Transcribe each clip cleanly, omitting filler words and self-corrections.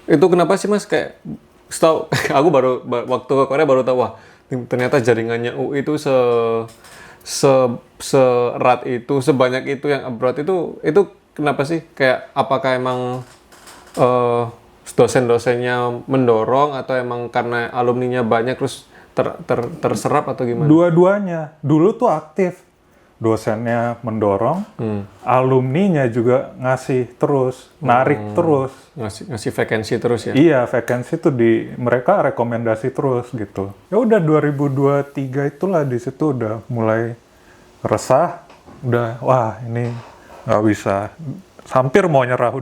Itu kenapa sih Mas kayak setahu aku waktu ke Korea baru tahu wah ternyata jaringannya UI itu se serat itu, sebanyak itu yang abroad itu kenapa sih? Kayak apakah emang eh, dosen-dosennya mendorong atau emang karena alumninya banyak terus terserap atau gimana? Dua-duanya. Dulu tuh aktif. Dosennya mendorong, alumninya juga ngasih terus, narik terus. Ngasih vacancy terus ya? Iya, vacancy tuh mereka rekomendasi terus gitu. Ya udah 2023 itulah di situ udah mulai resah, udah wah ini nggak bisa, hampir mau nyerah,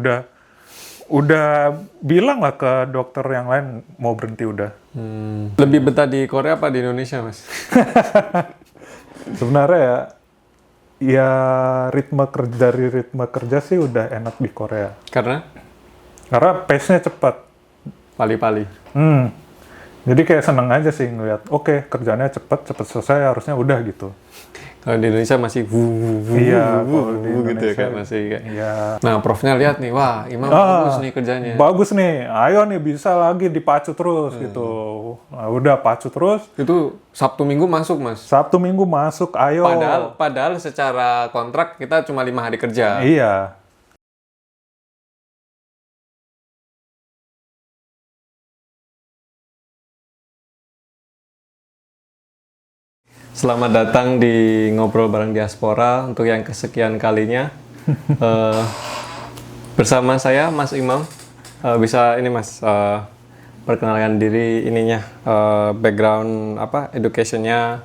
udah bilang lah ke dokter yang lain mau berhenti udah. Lebih betah di Korea apa di Indonesia Mas? Sebenarnya ya dari ritme kerja sih udah enak di Korea. Karena Pace-nya cepat. pali-pali. Jadi kayak seneng aja sih ngeliat, oke kerjanya cepet selesai harusnya udah gitu. Kalau di Indonesia masih Iya, kalau di gitu ya Indonesia kan masih kayak. iya. Nah, profnya lihat nih, wah, Imam bagus nih kerjanya. Bagus nih, ayo nih bisa lagi dipacu terus gitu. Nah, udah pacu terus. Itu Sabtu Minggu masuk, Mas. Sabtu Minggu masuk, ayo. Padahal secara kontrak kita cuma 5 hari kerja. Iya. Selamat datang di Ngobrol Bareng Diaspora untuk yang kesekian kalinya. Bersama saya Mas Imam. Bisa ini Mas perkenalkan diri ininya, background apa education-nya,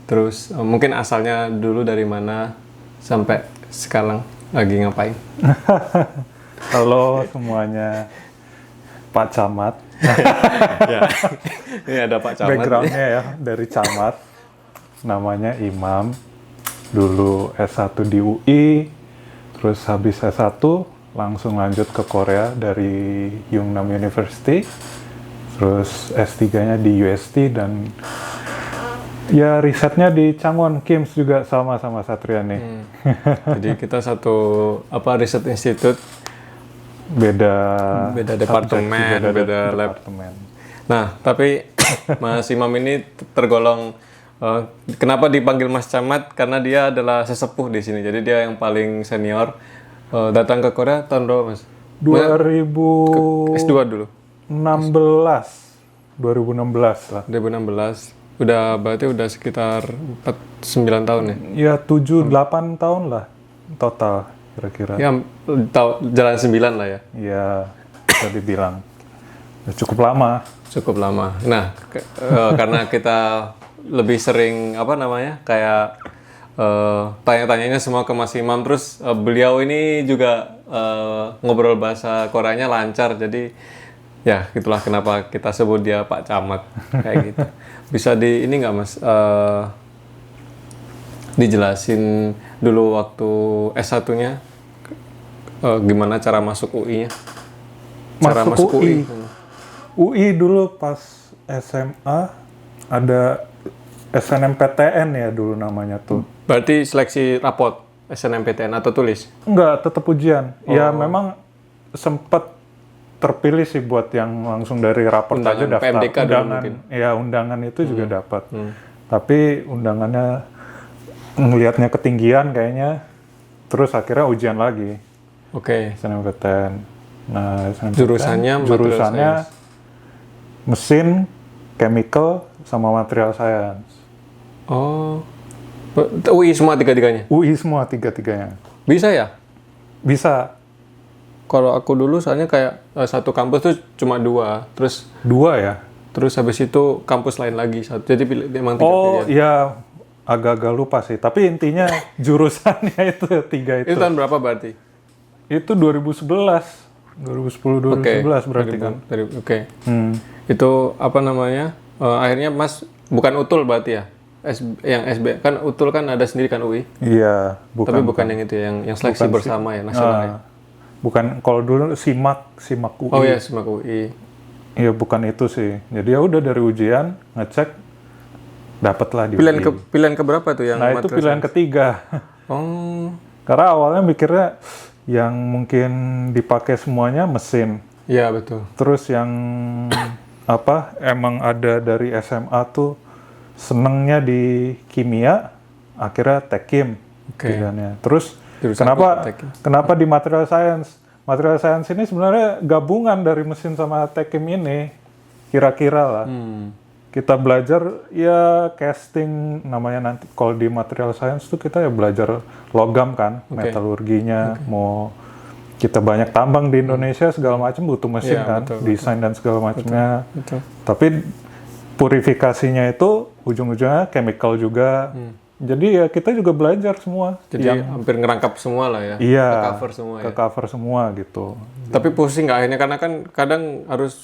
terus mungkin asalnya dulu dari mana sampai sekarang lagi ngapain. Halo semuanya, Pak Camat. Ya. Ini ada Pak Camat. Background-nya ya dari Camat. Namanya Imam. Dulu S1 di UI, terus habis S1 langsung lanjut ke Korea dari Yungnam University, terus S3-nya di UST, dan ya risetnya di Changwon Kims juga sama Satria nih. Jadi kita satu riset institut, beda departemen, beda lab. Nah, tapi Mas Imam ini tergolong kenapa dipanggil Mas Camat? Karena dia adalah sesepuh di sini. Jadi dia yang paling senior. Datang ke Korea tahun berapa, Mas? 2016. S2 dulu. 2016 lah. 2016. Berarti udah sekitar 9 tahun ya? Ya 7-8 tahun lah total kira-kira. Ya, jalan 9 lah ya. Iya, bisa dibilang. Ya, cukup lama. Cukup lama. Nah, karena kita lebih sering kayak tanya-tanyanya semua ke Mas Imam, terus beliau ini juga ngobrol bahasa Koreanya lancar, jadi ya itulah kenapa kita sebut dia Pak Camat kayak gitu. Bisa ini nggak Mas dijelasin dulu waktu S1-nya gimana cara masuk UI-nya? Cara masuk UI. UI dulu pas SMA ada SNMPTN ya dulu namanya tuh. Berarti seleksi rapot SNMPTN atau tulis? Enggak, tetap ujian. Ya memang sempat terpilih sih buat yang langsung dari raport aja daftar. PMDK undangan, ya undangan itu juga dapat. Tapi undangannya ngelihatnya ketinggian kayaknya, terus akhirnya ujian lagi. Oke. SNMPTN. Nah, jurusannya mesin, chemical, sama material science. Oh, UI semua tiga-tiganya? UI semua tiga-tiganya. Bisa ya? Bisa. Kalau aku dulu soalnya kayak satu kampus tuh cuma 2, terus 2 ya? Terus habis itu kampus lain lagi satu. Jadi emang 3 pilihan. Oh iya, agak-agak lupa sih. Tapi intinya jurusannya itu 3 itu. Itu tahun berapa berarti? Itu 2011. 2010-2011 berarti kan. Oke. Itu akhirnya Mas bukan UTUL berarti ya? Yang SB kan UTUL kan ada sendiri kan UI. Iya, Tapi bukan yang itu yang seleksi bersama ya nasional ya. Bukan, kalau dulu SIMAK UI. Oh ya, SIMAK UI. Iya, bukan itu sih. Jadi ya udah dari ujian ngecek dapatlah di Pilihan ke berapa tuh yang itu pilihan ketiga. Oh. Karena awalnya mikirnya yang mungkin dipakai semuanya mesin. Iya betul. Terus yang apa emang ada dari SMA tuh senengnya di kimia, akhirnya Tekim Oke. pilihannya. Terus Jurusan kenapa Tekim. kenapa di Material Science? Material Science ini sebenarnya gabungan dari mesin sama Tekim ini, kira-kira lah. Kita belajar ya casting namanya nanti kalau di Material Science tuh kita ya belajar logam kan, metalurginya, mau kita banyak tambang di Indonesia segala macam butuh mesin Iya, kan, betul, desain dan segala macamnya. Betul. Tapi purifikasinya itu ujung-ujungnya chemical juga. Jadi ya kita juga belajar semua. Jadi hampir ngerangkap semua lah ya. Iya, Cover semua ya. ke cover semua gitu. Tapi pusing nggak akhirnya karena kan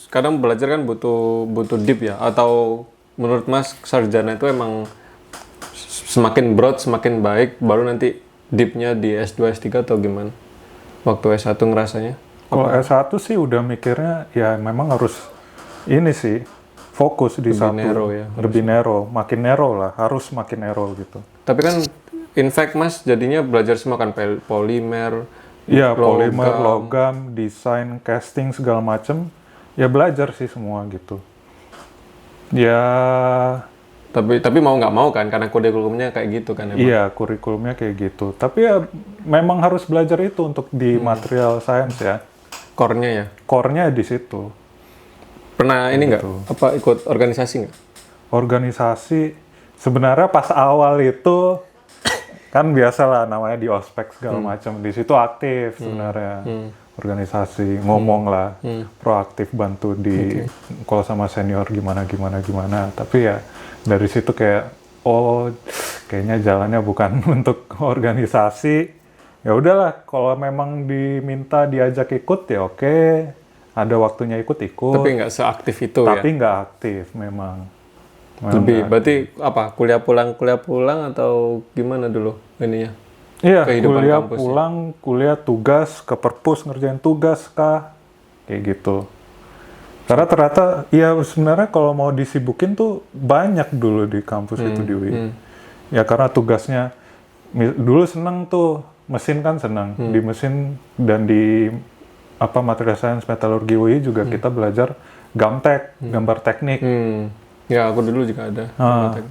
kadang belajar kan butuh deep ya, atau menurut Mas sarjana itu emang semakin broad semakin baik, baru nanti deepnya di S2 S3 atau gimana? Waktu S1 ngerasanya? Kalau S1 sih udah mikirnya ya memang harus ini sih fokus di Lebih satu. narrow ya, Lebih narrow, makin narrow lah, harus makin narrow gitu. Tapi kan in fact Mas jadinya belajar semua kan polimer, Iya, polimer, logam, desain, casting segala macem, ya belajar sih semua gitu. Ya, tapi mau nggak mau kan karena kurikulumnya kayak gitu kan emang. iya kurikulumnya kayak gitu. Tapi ya memang harus belajar itu untuk di material science ya. Core-nya ya. Core-nya di situ. Pernah ini nggak? Apa ikut organisasi nggak? Organisasi sebenarnya pas awal itu kan biasa lah namanya di ospek segala macam. Di situ aktif sebenarnya. Organisasi ngomong lah, proaktif bantu di kalau sama senior gimana. Tapi ya dari situ kayak kayaknya jalannya bukan untuk organisasi. Ya udahlah, kalau memang diminta diajak ikut ya oke. Ada waktunya ikut. Tapi nggak seaktif itu ya. Tapi nggak aktif memang. Lebih berarti apa? Kuliah pulang atau gimana dulu ininya? Iya, Kehidupan kuliah kampus, pulang, kuliah tugas, ke perpus ngerjain tugas kah, kayak gitu. Karena ternyata, ya sebenarnya kalau mau disibukin tuh banyak dulu di kampus itu di UI. Ya karena tugasnya, dulu seneng tuh, mesin kan seneng. Di mesin dan di material science metalurgi UI juga kita belajar gamtek, gambar teknik. Ya aku dulu juga ada.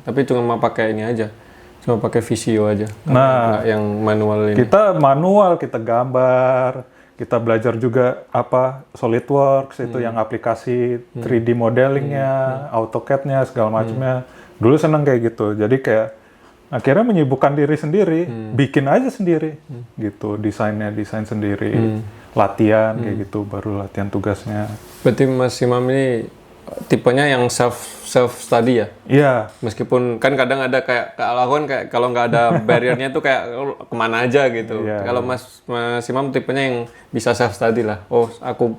Tapi cuma pakai ini aja. Cuma pakai Visio aja. Nah, nggak yang manual ini. kita manual, kita gambar, kita belajar juga SolidWorks itu yang aplikasi 3D modelingnya, AutoCAD-nya segala macamnya. Dulu seneng kayak gitu. Jadi kayak akhirnya menyibukkan diri sendiri, bikin aja sendiri, gitu. Desain sendiri, latihan kayak gitu, baru latihan tugasnya. Berarti Mas Imam ini tipenya yang self study ya? Iya. Meskipun kan kadang ada kayak kalau nggak ada barriernya tuh kayak kemana aja gitu. Kalau Mas Imam tipenya yang bisa self study lah. Oh aku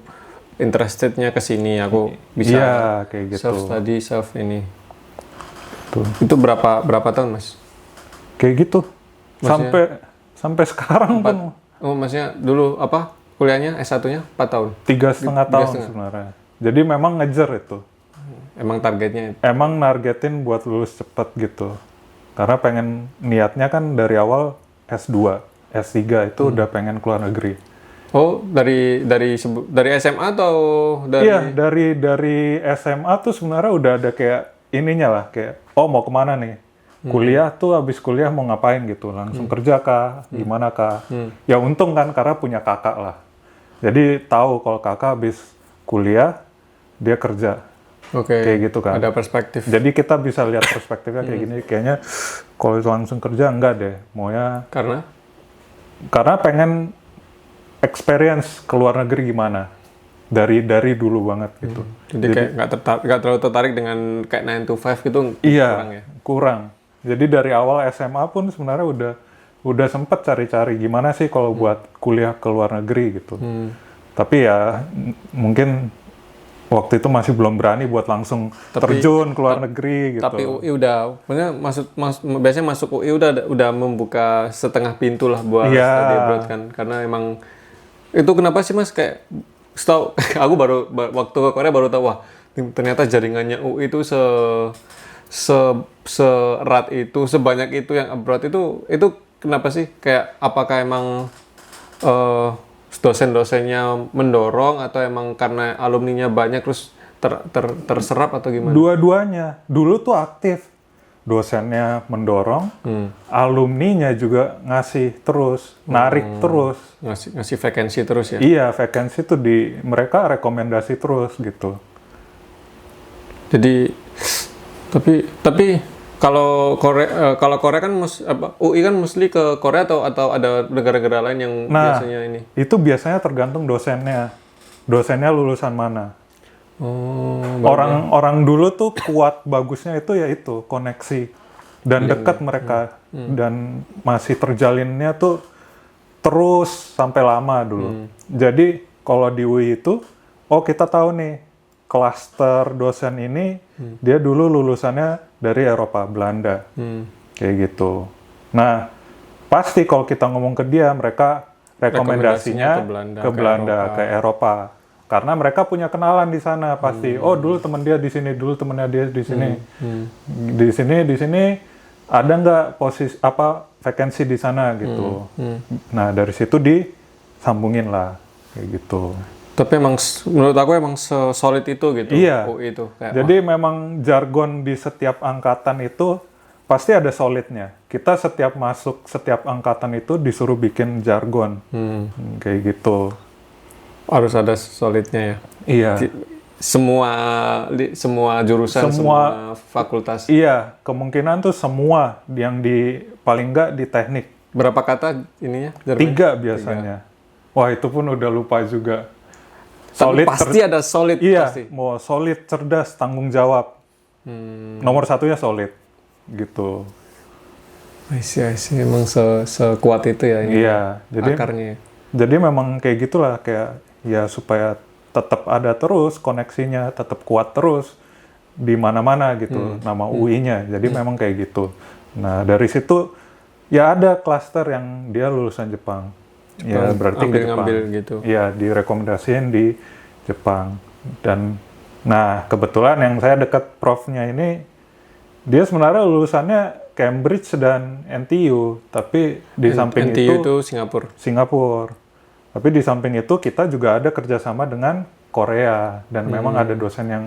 interestednya ke sini, aku bisa kayak gitu. self study, self ini. Tuh. Itu berapa tahun Mas? Kayak gitu. Sampai sekarang pun. Oh maksudnya dulu apa kuliahnya S1-nya 4 tahun? 3,5 tahun sebenarnya. Jadi memang ngejar itu. Emang targetnya? Emang nargetin buat lulus cepet gitu. Karena pengen niatnya kan dari awal S2, S3 itu udah pengen keluar negeri. Oh dari SMA atau dari? Iya dari SMA tuh sebenarnya udah ada kayak ininya lah kayak mau kemana nih? Kuliah tuh habis kuliah mau ngapain gitu? Langsung kerja kah? Gimana kah? Ya untung kan karena punya kakak lah. Jadi tahu kalau kakak habis kuliah dia kerja. Kayak gitu kan. Ada perspektif. Jadi kita bisa lihat perspektifnya kayak gini. Kayaknya kalau langsung kerja enggak deh. Maunya karena pengen experience ke luar negeri gimana. Dari dulu banget gitu. Jadi kayak nggak terlalu tertarik dengan kayak 9 to 5 gitu. Iya, kurang ya? Kurang. Jadi dari awal SMA pun sebenarnya udah sempet cari-cari gimana sih kalau buat kuliah ke luar negeri gitu. Tapi ya mungkin waktu itu masih belum berani buat langsung terjun ke luar negeri gitu. Tapi UI udah, maksudnya biasanya masuk UI udah membuka setengah pintu lah buat study abroad kan. Karena emang itu kenapa sih Mas kayak setahu aku waktu ke Korea baru tahu wah ternyata jaringannya UI itu serat itu, sebanyak itu yang abroad itu kenapa sih kayak apakah emang dosen-dosennya mendorong atau emang karena alumninya banyak terus terserap atau gimana? Dua-duanya. Dulu tuh aktif. Dosennya mendorong, alumninya juga ngasih terus, narik terus. Ngasih vacancy terus ya? Iya, vacancy tuh mereka rekomendasi terus gitu. Jadi tapi kalau Korea kan UI kan mesti ke Korea atau ada negara-negara lain yang biasanya ini. Itu biasanya tergantung dosennya. Dosennya lulusan mana. Orang dulu tuh kuat bagusnya itu ya itu koneksi dan dekat mereka dan masih terjalinnya tuh terus sampai lama dulu. Jadi kalau di UI itu, kita tahu nih klaster dosen ini dia dulu lulusannya dari Eropa, Belanda, kayak gitu. Nah pasti kalau kita ngomong ke dia mereka rekomendasinya ke Belanda, ke Eropa. Karena mereka punya kenalan di sana pasti. Dulu teman dia di sini, dulu temannya dia di sini. Di sini ada nggak posisi vacancy di sana gitu. Nah dari situ disambungin lah kayak gitu. Tapi emang menurut aku emang solid itu gitu. Iya. UI itu. Jadi memang jargon di setiap angkatan itu pasti ada solidnya. Kita setiap masuk setiap angkatan itu disuruh bikin jargon kayak gitu. Harus ada solidnya ya. Iya. Semua jurusan, semua fakultas. Iya, kemungkinan tuh semua yang paling nggak di teknik. Berapa kata ininya? 3 biasanya. 3. Wah itu pun udah lupa juga. Solid, pasti ada solid. Iya, pasti. mau solid, cerdas, tanggung jawab. Nomor 1-nya solid, gitu. Iya, emang sekuat itu ya. Ini iya, jadi akarnya. Jadi memang kayak gitulah kayak. Ya supaya tetap ada terus koneksinya, tetap kuat terus di mana-mana gitu nama UI-nya. Jadi memang kayak gitu. Nah dari situ ya ada klaster yang dia lulusan Jepang. Ya berarti ke Jepang. Gitu. Ya direkomendasiin di Jepang. Dan nah kebetulan yang saya dekat profnya ini dia sebenarnya lulusannya Cambridge dan NTU, tapi di samping NTU itu Singapura. Tapi di samping itu kita juga ada kerjasama dengan Korea dan memang ada dosen yang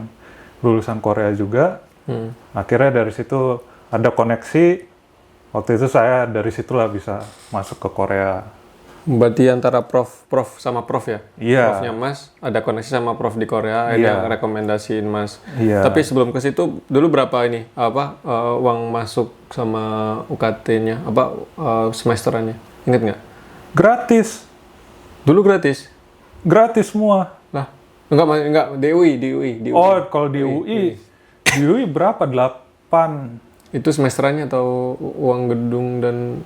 lulusan Korea juga. Akhirnya dari situ ada koneksi. Waktu itu saya dari situlah bisa masuk ke Korea. Berarti antara prof sama prof ya? Iya. Profnya Mas ada koneksi sama prof di Korea, Iya. ada rekomendasiin Mas. Iya. Tapi sebelum ke situ dulu berapa ini uang masuk sama UKT-nya semesterannya? Ingat nggak? Gratis. Dulu gratis? Gratis semua. Lah, enggak di UI. Kalau di UI berapa? 8. Itu semesterannya atau uang gedung dan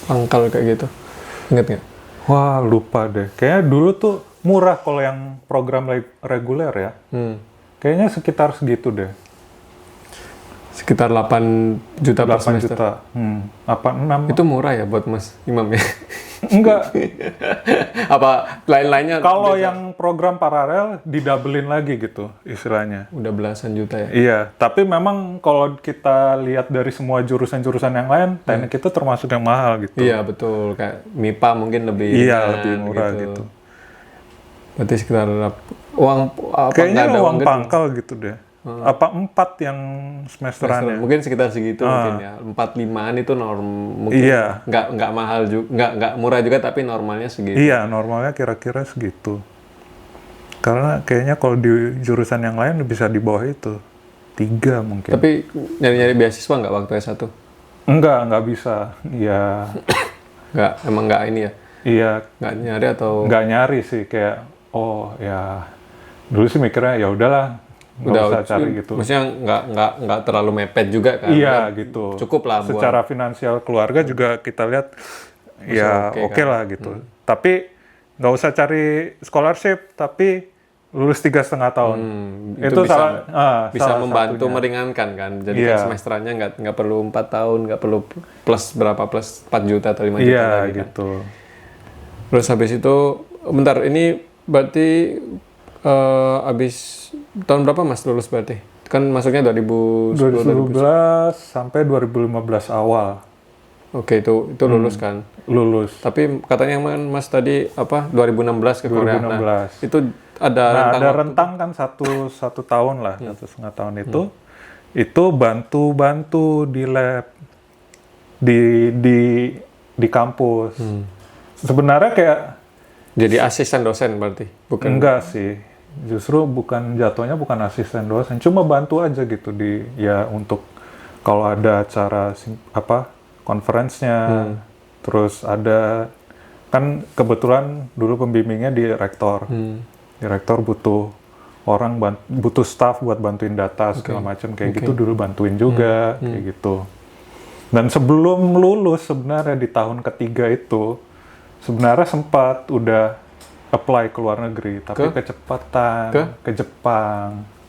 pangkal kayak gitu? Ingat nggak? Wah, lupa deh. Kayaknya dulu tuh murah kalau yang program reguler ya. Kayaknya sekitar segitu deh. Sekitar 8 juta per 8 semester. juta. 6. Itu murah ya buat Mas Imam ya? Enggak. Apa lain-lainnya? Kalau yang program paralel didabelin lagi gitu istilahnya. Udah belasan juta ya? Iya, tapi memang kalau kita lihat dari semua jurusan-jurusan yang lain, teknik itu termasuk yang mahal gitu. Iya, betul. Kayak MIPA mungkin lebih lebih murah gitu. Berarti sekitar uang kayaknya uang pangkal gitu deh. Apa 4 yang semesterannya? Mungkin sekitar segitu mungkin ya. 4-5an itu mungkin iya. nggak mahal juga, nggak murah juga tapi normalnya segitu. Iya, normalnya kira-kira segitu. Karena kayaknya kalau di jurusan yang lain bisa di bawah itu. 3 mungkin. Tapi nyari-nyari beasiswa nggak waktu S1? Nggak bisa. Iya. Emang nggak ini ya? Iya. Nggak nyari atau? Nggak nyari sih, kayak ya dulu sih mikirnya ya udahlah. Nggak usah cari gitu. Maksudnya nggak terlalu mepet juga kan? Iya gitu. Cukup lah buat. Secara finansial keluarga juga kita lihat ya oke lah gitu. Tapi nggak usah cari scholarship, tapi lulus 3,5 tahun. Itu bisa salah membantu satunya. meringankan kan. Jadi kan semesterannya nggak perlu 4 tahun, nggak perlu plus 4 juta atau 5 juta lagi kan. Gitu. Terus habis itu, bentar ini berarti habis tahun berapa Mas lulus berarti? Kan masuknya 2012 sampai 2015 awal. Oke, itu lulus kan. lulus. Tapi katanya Mas tadi apa 2016 ke Korea. Nah, 2016. itu ada Nah, rentang ada waktu. rentang kan satu tahun lah, 1,5 tahun itu bantu di lab di kampus. Sebenarnya kayak Jadi asisten dosen berarti, bukan? enggak sih, justru jatuhnya bukan asisten dosen, cuma bantu aja gitu ya untuk kalau ada acara conference-nya, terus ada kan kebetulan dulu pembimbingnya di rektor. Direktur butuh butuh staff buat bantuin data segala macam kayak gitu, dulu bantuin juga kayak gitu. Dan sebelum lulus sebenarnya di tahun ketiga itu sebenarnya sempat udah apply ke luar negeri, tapi kecepatan ke Jepang.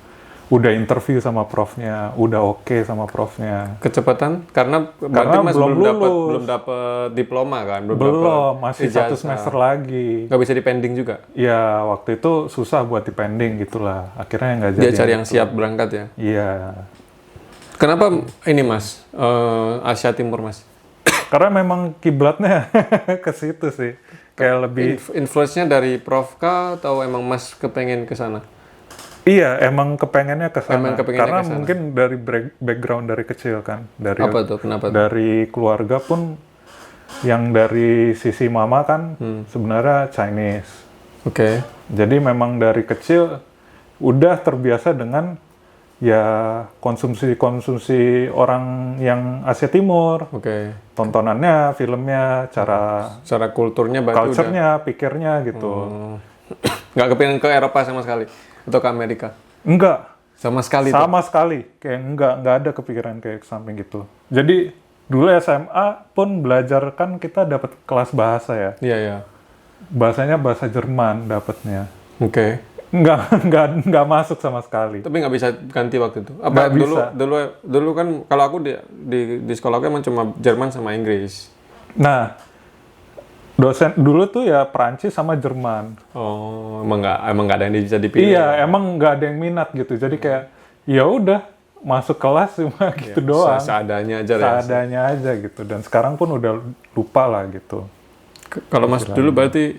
Udah interview sama profnya, udah oke sama profnya. Kecepatan karena berarti Mas belum belum dapat diploma kan? Belum, masih ijazah. 1 semester lagi. Nggak bisa dipending juga? Ya, waktu itu susah buat dipending gitulah. Akhirnya nggak jadi. Dia cari yang siap berangkat ya? Iya. Kenapa ini Mas, Asia Timur Mas? Karena memang kiblatnya ke situ sih. Kayak lebih... Influence-nya dari Prof kah atau emang Mas kepengen ke sana? Iya, emang kepengennya ke sana. Emang kepengennya Karena kesana. mungkin dari background dari kecil kan. Apa tuh? Kenapa tuh? Dari keluarga pun yang dari sisi mama kan sebenarnya Chinese. Oke. Jadi memang dari kecil udah terbiasa dengan ya konsumsi orang yang Asia Timur. Oke. Tontonannya, filmnya, cara Secara kulturnya berarti udah culture-nya, pikirnya gitu. nggak kepengen ke Eropa sama sekali atau ke Amerika? Enggak, Sama sekali tuh. sama sekali. Kayak enggak ada kepikiran kayak samping gitu. Jadi dulu SMA pun belajar kan kita dapat kelas bahasa ya. Iya, iya. Bahasanya bahasa Jerman dapatnya. Oke. Enggak masuk sama sekali. Tapi nggak bisa ganti waktu itu. Apa Nggak dulu bisa. dulu kan kalau aku di sekolah aku emang cuma Jerman sama Inggris. Nah, dosen dulu tuh ya Perancis sama Jerman. Oh, emang nggak ada yang bisa dipilih. Iya, emang nggak ada yang minat gitu. Jadi kayak ya udah masuk kelas cuma gitu doang. Seadanya aja ya. Seadanya aja gitu. Dan sekarang pun udah lupa lah gitu. Kalau Mas dulu berarti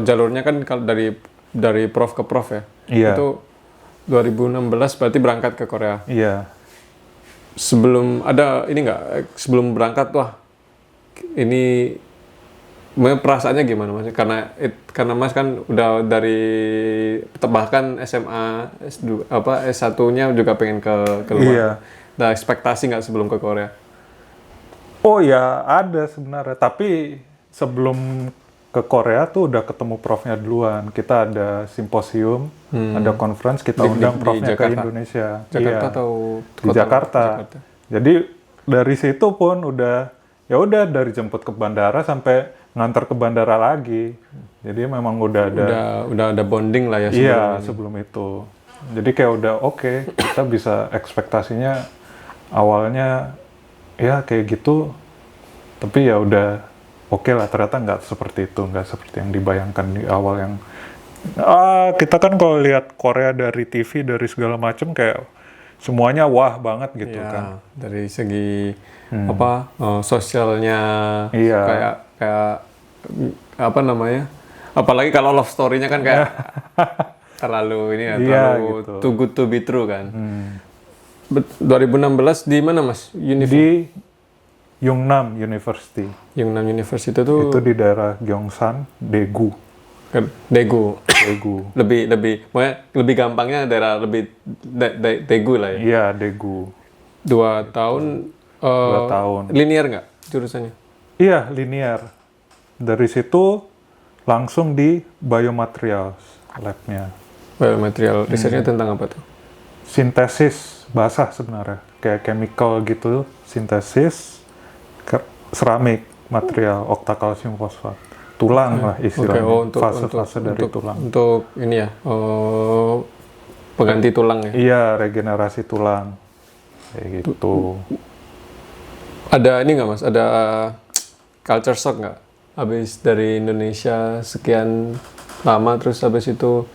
jalurnya kan kalau dari prof ke prof ya. Iya. Itu 2016 berarti berangkat ke Korea. Iya. Sebelum ada ini nggak sebelum berangkat wah ini perasaannya gimana Mas? Karena Mas kan udah dari bahkan SMA S1-nya juga pengen ke luar. Iya. Ada ekspektasi nggak sebelum ke Korea? Oh ya ada sebenarnya. Tapi sebelum ke Korea tuh udah ketemu profnya duluan. Kita ada simposium, ada conference, kita undang profnya ke Jakarta? Indonesia. Jakarta Iya. atau Di Jakarta. Jadi dari situ pun udah dari jemput ke bandara sampai ngantar ke bandara lagi. Jadi memang udah Udah ada bonding lah ya sebelum iya ini. sebelum itu. Jadi kayak udah oke, kita bisa ekspektasinya awalnya ya kayak gitu. Tapi ya udah oke lah, ternyata nggak seperti itu, nggak seperti yang dibayangkan di awal yang kita kan kalau lihat Korea dari TV dari segala macam kayak semuanya wah banget gitu Iya, kan. dari segi sosialnya Iya. kayak apa namanya? Apalagi kalau love story-nya kan kayak terlalu ini ya, Iya, terlalu gitu. too good to be true kan. 2016 di mana Mas? Di Yungnam University. Yunnan University itu Itu di daerah Gyeongsang, Daegu. Daegu. Daegu. Pokoknya lebih gampangnya daerah lebih Daegu lah ya. Iya, Daegu. 2 tahun 2 tahun. linear nggak jurusannya? Iya, linear. Dari situ langsung di Biomaterials lab-nya. Biomaterial risetnya tentang apa tuh? Sintesis basah sebenarnya. Kayak chemical gitu, sintesis seramik material oktakalsium fosfat. Tulang lah istilahnya. Oke, fase-fase dari tulang. Untuk ini ya, pengganti tulang ya. Iya, regenerasi tulang. Kayak gitu. Ada ini nggak Mas? Ada culture shock nggak? Habis dari Indonesia sekian lama terus habis itu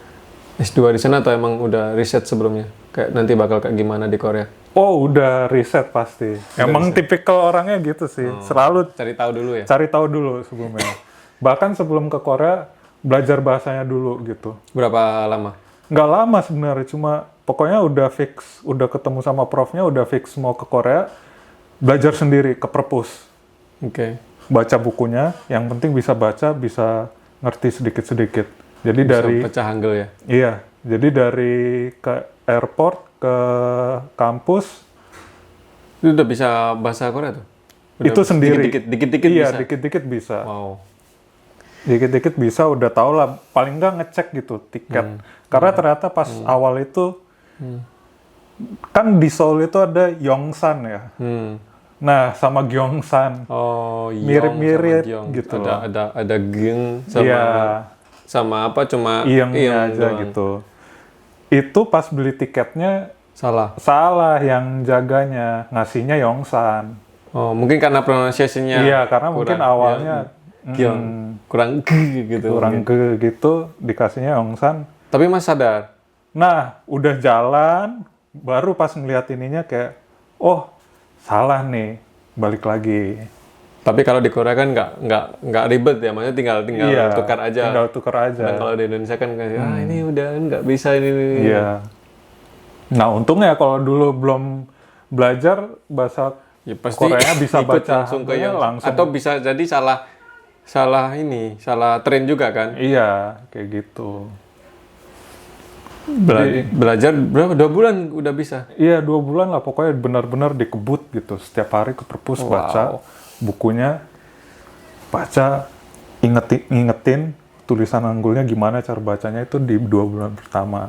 S2 di sana atau emang udah riset sebelumnya? Kayak nanti bakal kayak gimana di Korea? Oh, udah riset pasti. Emang tipikal orangnya gitu sih. Selalu Cari tahu dulu ya. cari tahu dulu sebelumnya. Bahkan sebelum ke Korea, belajar bahasanya dulu gitu. Berapa lama? Nggak lama sebenarnya, cuma pokoknya udah fix, udah ketemu sama profnya, udah fix mau ke Korea, belajar sendiri ke perpus. Oke. Baca bukunya, yang penting bisa baca, bisa ngerti sedikit-sedikit. Jadi dari, Pecah Hangul ya. iya, jadi dari ke airport, ke kampus, Itu udah bisa bahasa Korea tuh? Udah itu sendiri. Dikit-dikit Iya, bisa? dikit-dikit bisa. Wow. Dikit-dikit bisa, udah tau lah. Paling nggak ngecek gitu tiket. Karena ternyata pas awal itu, kan di Seoul itu ada Yongsan ya. Nah, sama Gyeongsan. Oh, Yong Mirip-mirip sama Gyeong. gitu loh. Ada Gyung sama Iya, sama apa cuma Iyengnya aja doang. gitu. Itu pas beli tiketnya Salah. salah yang jaganya, ngasihnya Yongsan. Oh, mungkin karena pronunciation-nya Iya, karena mungkin kurang, awalnya Gyong. Kurang gitu. kurang ke gitu, dikasihnya Yongsan. Tapi Mas sadar. Nah, udah jalan, baru pas ngeliat ininya kayak, oh, salah nih, balik lagi. Tapi kalau di Korea kan nggak ribet ya, maksudnya tinggal Iya, tukar aja. tinggal tukar aja. Dan kalau di Indonesia kan kayak ini udah nggak bisa ini. Iya. Nah, untungnya kalau dulu belum belajar bahasa Ya pasti Korea bisa ikut baca langsung ke Hangulnya yang langsung. atau bisa jadi salah train juga kan. Iya, kayak gitu. Belajar berapa? 2 bulan udah bisa. Iya, 2 bulan lah, pokoknya benar-benar dikebut gitu. Setiap hari ke perpus baca bukunya, baca, ingetin tulisan Hanggulnya gimana cara bacanya itu di 2 bulan pertama.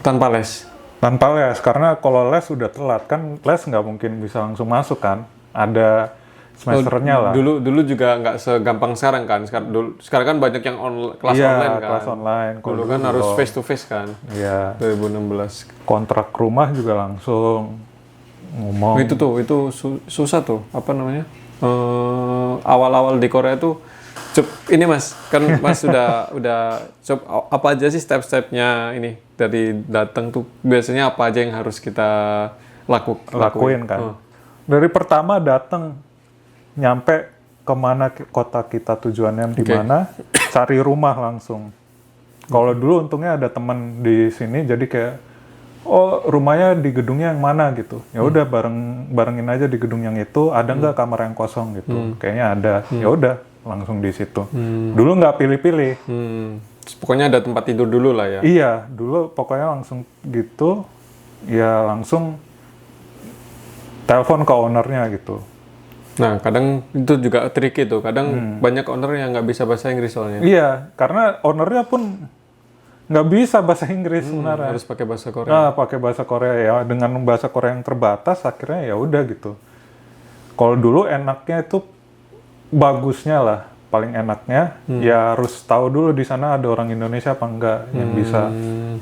Tanpa les. Tanpa les, karena kalau les udah telat, kan les nggak mungkin bisa langsung masuk kan. Ada semesternya lah. Dulu juga nggak segampang sekarang kan. Sekarang kan banyak yang kelas Iya, online kan. kelas online. Kalau Dulu kan harus face to face kan. Iya, 2016. kontrak rumah juga langsung ngomong. Itu susah tuh, apa namanya? Awal-awal di Korea tuh ini Mas, kan Mas udah apa aja sih step-stepnya ini dari datang tuh biasanya apa aja yang harus kita lakuin kan. Dari pertama datang, nyampe kemana kota kita tujuannya di mana, cari rumah langsung. Kalau dulu untungnya ada teman di sini, jadi kayak, oh rumahnya di gedungnya yang mana gitu. Ya udah barengin aja di gedung yang itu, ada nggak kamar yang kosong gitu. Kayaknya ada. Ya udah langsung di situ. Dulu nggak pilih-pilih. Pokoknya ada tempat tidur dulu lah ya. Iya, dulu pokoknya langsung gitu, ya langsung telepon ke ownernya gitu. Nah, kadang itu juga tricky tuh. Kadang banyak owner yang nggak bisa bahasa Inggris soalnya. Iya, karena ownernya pun nggak bisa bahasa Inggris sebenarnya. Harus pakai bahasa Korea. Nah, pakai bahasa Korea ya. Dengan bahasa Korea yang terbatas, akhirnya ya udah gitu. Kalau dulu enaknya itu bagusnya lah, paling enaknya ya harus tahu dulu di sana ada orang Indonesia apa enggak yang bisa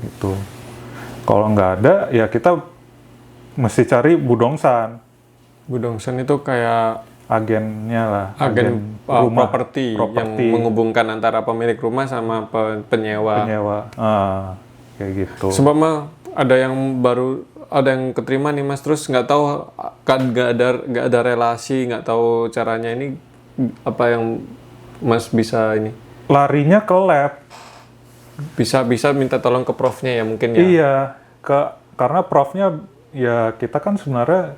gitu. Kalau nggak ada, ya kita mesti cari budongsan. Budongsan itu kayak Agennya lah, agen rumah, properti yang menghubungkan antara pemilik rumah sama penyewa. Kayak gitu. Sebab mah ada yang keterima nih Mas, terus nggak tahu kan nggak ada relasi, nggak tahu caranya ini apa yang Mas bisa ini. Larinya ke lab. Bisa minta tolong ke profnya ya mungkin ya. Iya, karena profnya ya kita kan sebenarnya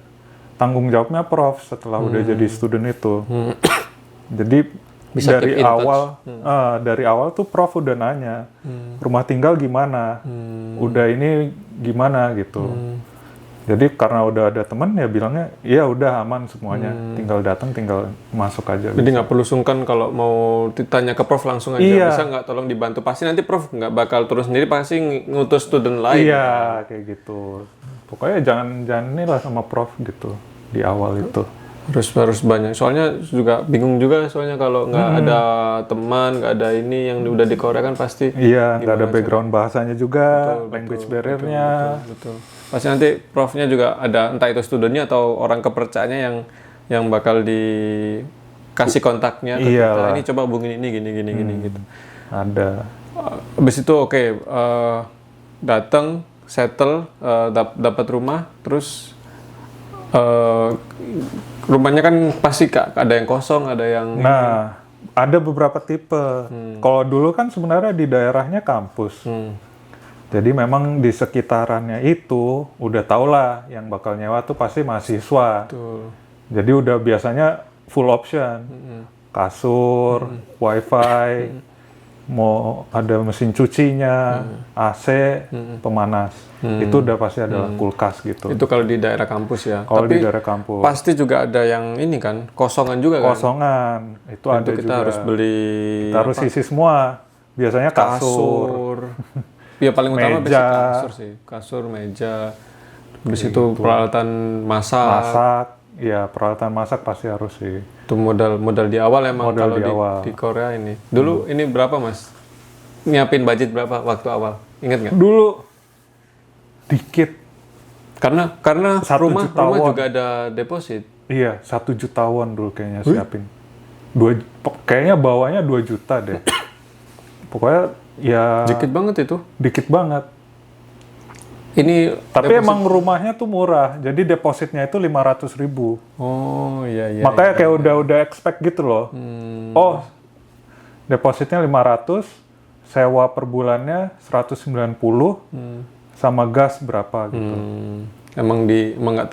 tanggung jawabnya prof setelah udah jadi student itu. Jadi Bisa dari keep in dari awal tuh prof udah nanya rumah tinggal gimana, udah ini gimana gitu. Jadi karena udah ada teman ya bilangnya iya udah aman semuanya, tinggal datang tinggal masuk aja. Jadi nggak perlu sungkan kalau mau ditanya ke prof langsung aja. Iya. Bisa nggak tolong dibantu? Pasti nanti prof nggak bakal turun sendiri, pasti ngutus student lain. Iya kayak gitu. Pokoknya jangan inilah sama prof gitu di awal itu. Harus banyak. Soalnya juga bingung juga soalnya kalau nggak ada teman, nggak ada ini yang udah di Korea kan pasti. Iya, nggak ada background bahasanya juga, language barrier-nya. Betul. Pasti nanti profnya juga ada entah itu studentnya atau orang kepercayaannya yang bakal dikasih kontaknya ke kita. Ini coba hubungin ini gini gitu. Ada. Habis itu datang settle, dapat rumah, terus rumahnya kan pasti ada yang kosong, ada yang Nah, ada beberapa tipe. Kalau dulu kan sebenarnya di daerahnya kampus. Jadi memang di sekitarannya itu udah tau lah yang bakal nyewa tuh pasti mahasiswa. Betul. Jadi udah biasanya full option. Kasur, wifi, mau ada mesin cucinya, AC, pemanas. Itu udah pasti adalah kulkas gitu. Itu kalau di daerah kampus ya. Kalau Tapi di daerah kampus. pasti juga ada yang ini kan, kosongan juga kan. Kosongan, itu ada Itu kita juga. harus beli Kita harus isi semua. Biasanya kasur. Ya paling utama meja. basic kasur sih. Kasur, meja. Habis itu peralatan Masak, ya peralatan masak pasti harus sih. Itu modal di awal emang Modal kalau di awal. di Korea ini. Dulu ini berapa Mas? Nyiapin budget berapa waktu awal? Ingat nggak? Dulu dikit, Karena 1 rumah juta won. juga ada deposit. iya 1 juta won dulu kayaknya siapin. Kayaknya bawahnya 2 juta deh. Pokoknya ya Dikit banget itu. dikit banget. Ini Tapi emang rumahnya tuh murah, jadi depositnya itu 500.000. oh iya. Makanya kayak udah expect gitu loh. Oh, depositnya 500, sewa per bulannya 190, sama gas berapa gitu. Emang nggak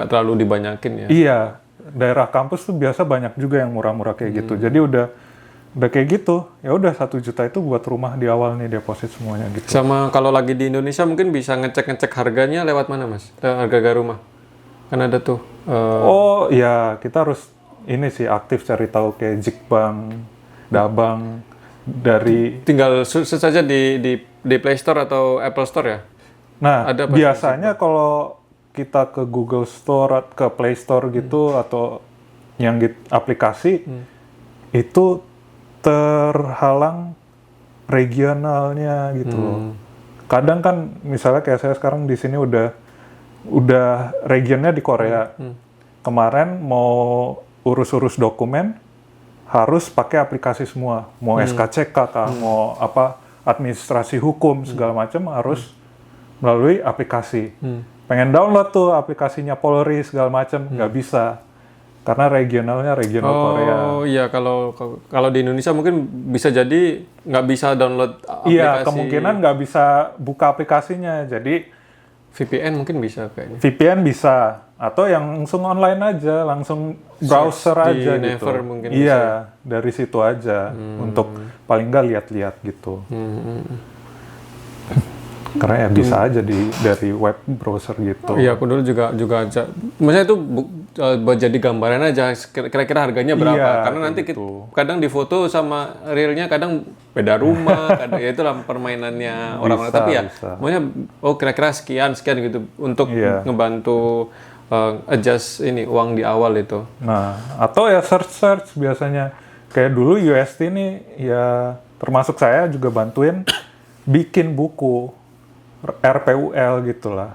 terlalu dibanyakin ya. Iya, daerah kampus tuh biasa banyak juga yang murah-murah kayak gitu. Jadi udah kayak gitu, ya udah 1 juta itu buat rumah di awal nih deposit semuanya gitu. Sama kalau lagi di Indonesia mungkin bisa ngecek harganya lewat mana Mas? Harga rumah. Kan ada tuh. Oh iya, kita harus ini sih aktif cari tahu kayak Jikbang, Dabang dari. Tinggal search saja di Play Store atau Apple Store ya. Nah, Ada apa biasanya kalau kita ke Google Store, ke Play Store gitu atau yang aplikasi itu terhalang regionalnya gitu loh. Kadang kan misalnya kayak saya sekarang di sini udah regionnya di Korea. Kemarin mau urus-urus dokumen harus pakai aplikasi semua. Mau SKCK kah, mau apa administrasi hukum segala macam harus melalui aplikasi. Pengen download tuh aplikasinya Polri segala macam nggak bisa. Karena regionalnya regional Korea. Oh iya, kalau di Indonesia mungkin bisa jadi nggak bisa download aplikasi. Iya, kemungkinan nggak bisa buka aplikasinya. Jadi VPN mungkin bisa kayaknya. VPN bisa, atau yang langsung online aja, langsung browser di aja gitu. Naver mungkin iya, dari situ aja untuk paling nggak lihat-lihat gitu. Karena ya bisa aja dari web browser gitu. Iya, aku dulu juga aja. Maksudnya itu buat jadi gambaran aja kira-kira harganya berapa. Iya, Karena nanti gitu. kadang di foto sama realnya kadang beda rumah, kadang ya itulah permainannya orang-orang. Tapi ya, maksudnya kira-kira sekian gitu untuk ngebantu adjust ini uang di awal itu. Nah, atau ya search biasanya. Kayak dulu UST nih ya termasuk saya juga bantuin bikin buku RPUL gitulah.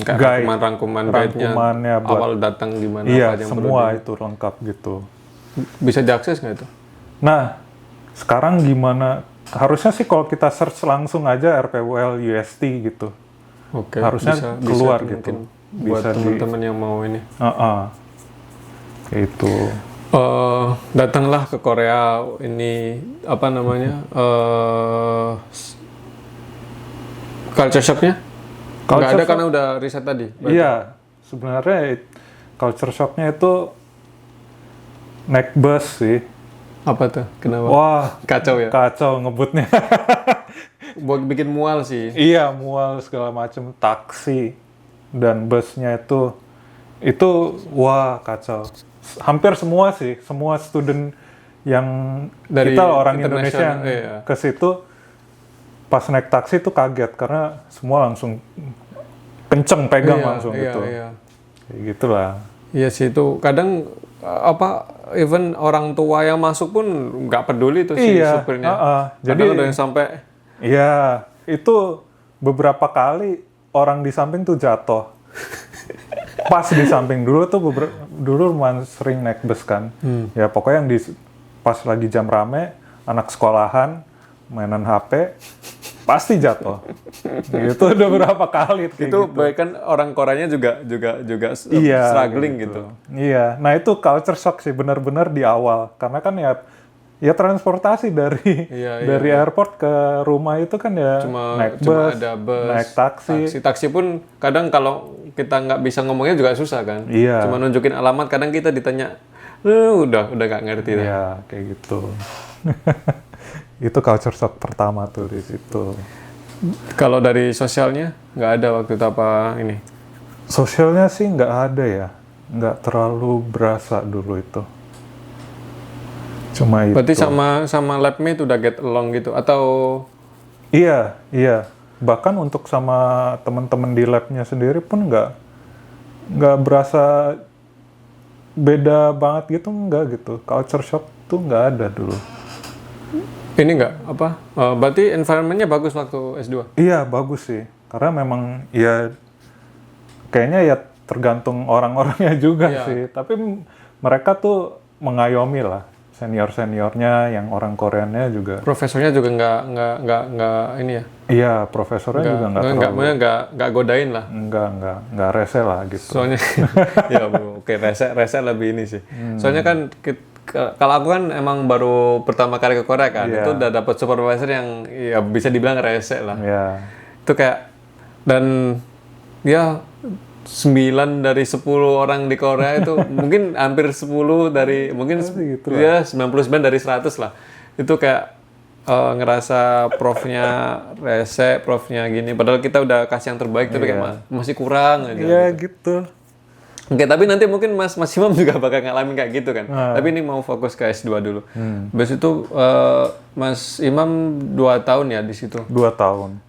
Kayak rangkuman guide-nya buat awal datang di mana iya, apa yang semua itu lengkap gitu. Bisa diakses nggak itu? Nah, sekarang gimana? Harusnya sih kalau kita search langsung aja RPUL UST gitu. Oke, harusnya keluar bisa gitu. Buat teman-teman yang mau ini. Kayak itu. Datanglah ke Korea ini apa namanya? Culture shocknya? Nggak ada karena udah riset tadi? Berarti. Iya, sebenarnya culture shocknya itu naik bus sih. Apa tuh? Kenapa? Wah, kacau ya? Kacau ngebutnya. Buat bikin mual sih. Iya, mual segala macam, taksi dan busnya itu wah kacau. Hampir semua sih, semua student yang dari kita orang Indonesia yang ke situ pas naik taksi itu kaget karena semua langsung kenceng pegang langsung gitu. Iya. Kayak gitulah. Iya sih itu kadang even orang tua yang masuk pun nggak peduli tuh si supirnya. Jadi ada yang sampai. Iya, itu beberapa kali orang di samping tuh jatuh. Pas di samping dulu tuh dulu lumayan sering naik bus kan. Ya pokoknya yang pas lagi jam rame anak sekolahan mainan HP pasti jatuh. Itu udah berapa kali kayak Itu gitu. baik kan orang Koreanya juga Iya, struggling kayak gitu. Iya, nah itu culture shock sih benar-benar di awal. Karena kan ya transportasi dari Iya, dari airport ke rumah itu kan ya naik Cuma bus, ada bus, naik taksi. taksi pun kadang kalau kita nggak bisa ngomongnya juga susah kan. Iya. Cuma nunjukin alamat kadang kita ditanya, udah nggak ngerti dah. Iya, kayak gitu. Itu culture shock pertama tuh di situ. Kalau dari sosialnya nggak ada waktu itu apa ini? Sosialnya sih nggak ada ya, nggak terlalu berasa dulu itu. Cuma itu. Berarti sama labmate udah get along gitu atau Iya, iya. Bahkan untuk sama teman-teman di labnya sendiri pun nggak berasa beda banget gitu, nggak gitu. Culture shock tuh nggak ada dulu. ini nggak apa? Berarti environmentnya bagus waktu S2. Iya, bagus sih. Karena memang ya kayaknya ya tergantung orang-orangnya juga Iya. sih. Tapi mereka tuh mengayomi lah senior-seniornya yang orang Koreanya juga. Profesornya juga nggak ini ya? Iya, profesornya juga nggak terlalu. Nggak godain lah. Nggak rese lah gitu. Soalnya ya oke rese lebih ini sih. Soalnya kan kalau aku kan emang baru pertama kali ke Korea kan, Iya. itu udah dapat supervisor yang ya bisa dibilang rese lah. Iya. Itu kayak dan ya 9 dari 10 orang di Korea itu mungkin hampir 10 dari mungkin gitu ya 99 dari 100 lah. Itu kayak ngerasa profnya rese, profnya gini. Padahal kita udah kasih yang terbaik tapi kayak masih kurang aja. Iya gitu. Oke, tapi nanti mungkin Mas Imam juga bakal ngalamin kayak gitu kan. Tapi ini mau fokus ke S2 dulu. Habis itu Mas Imam 2 tahun ya di situ. 2 tahun.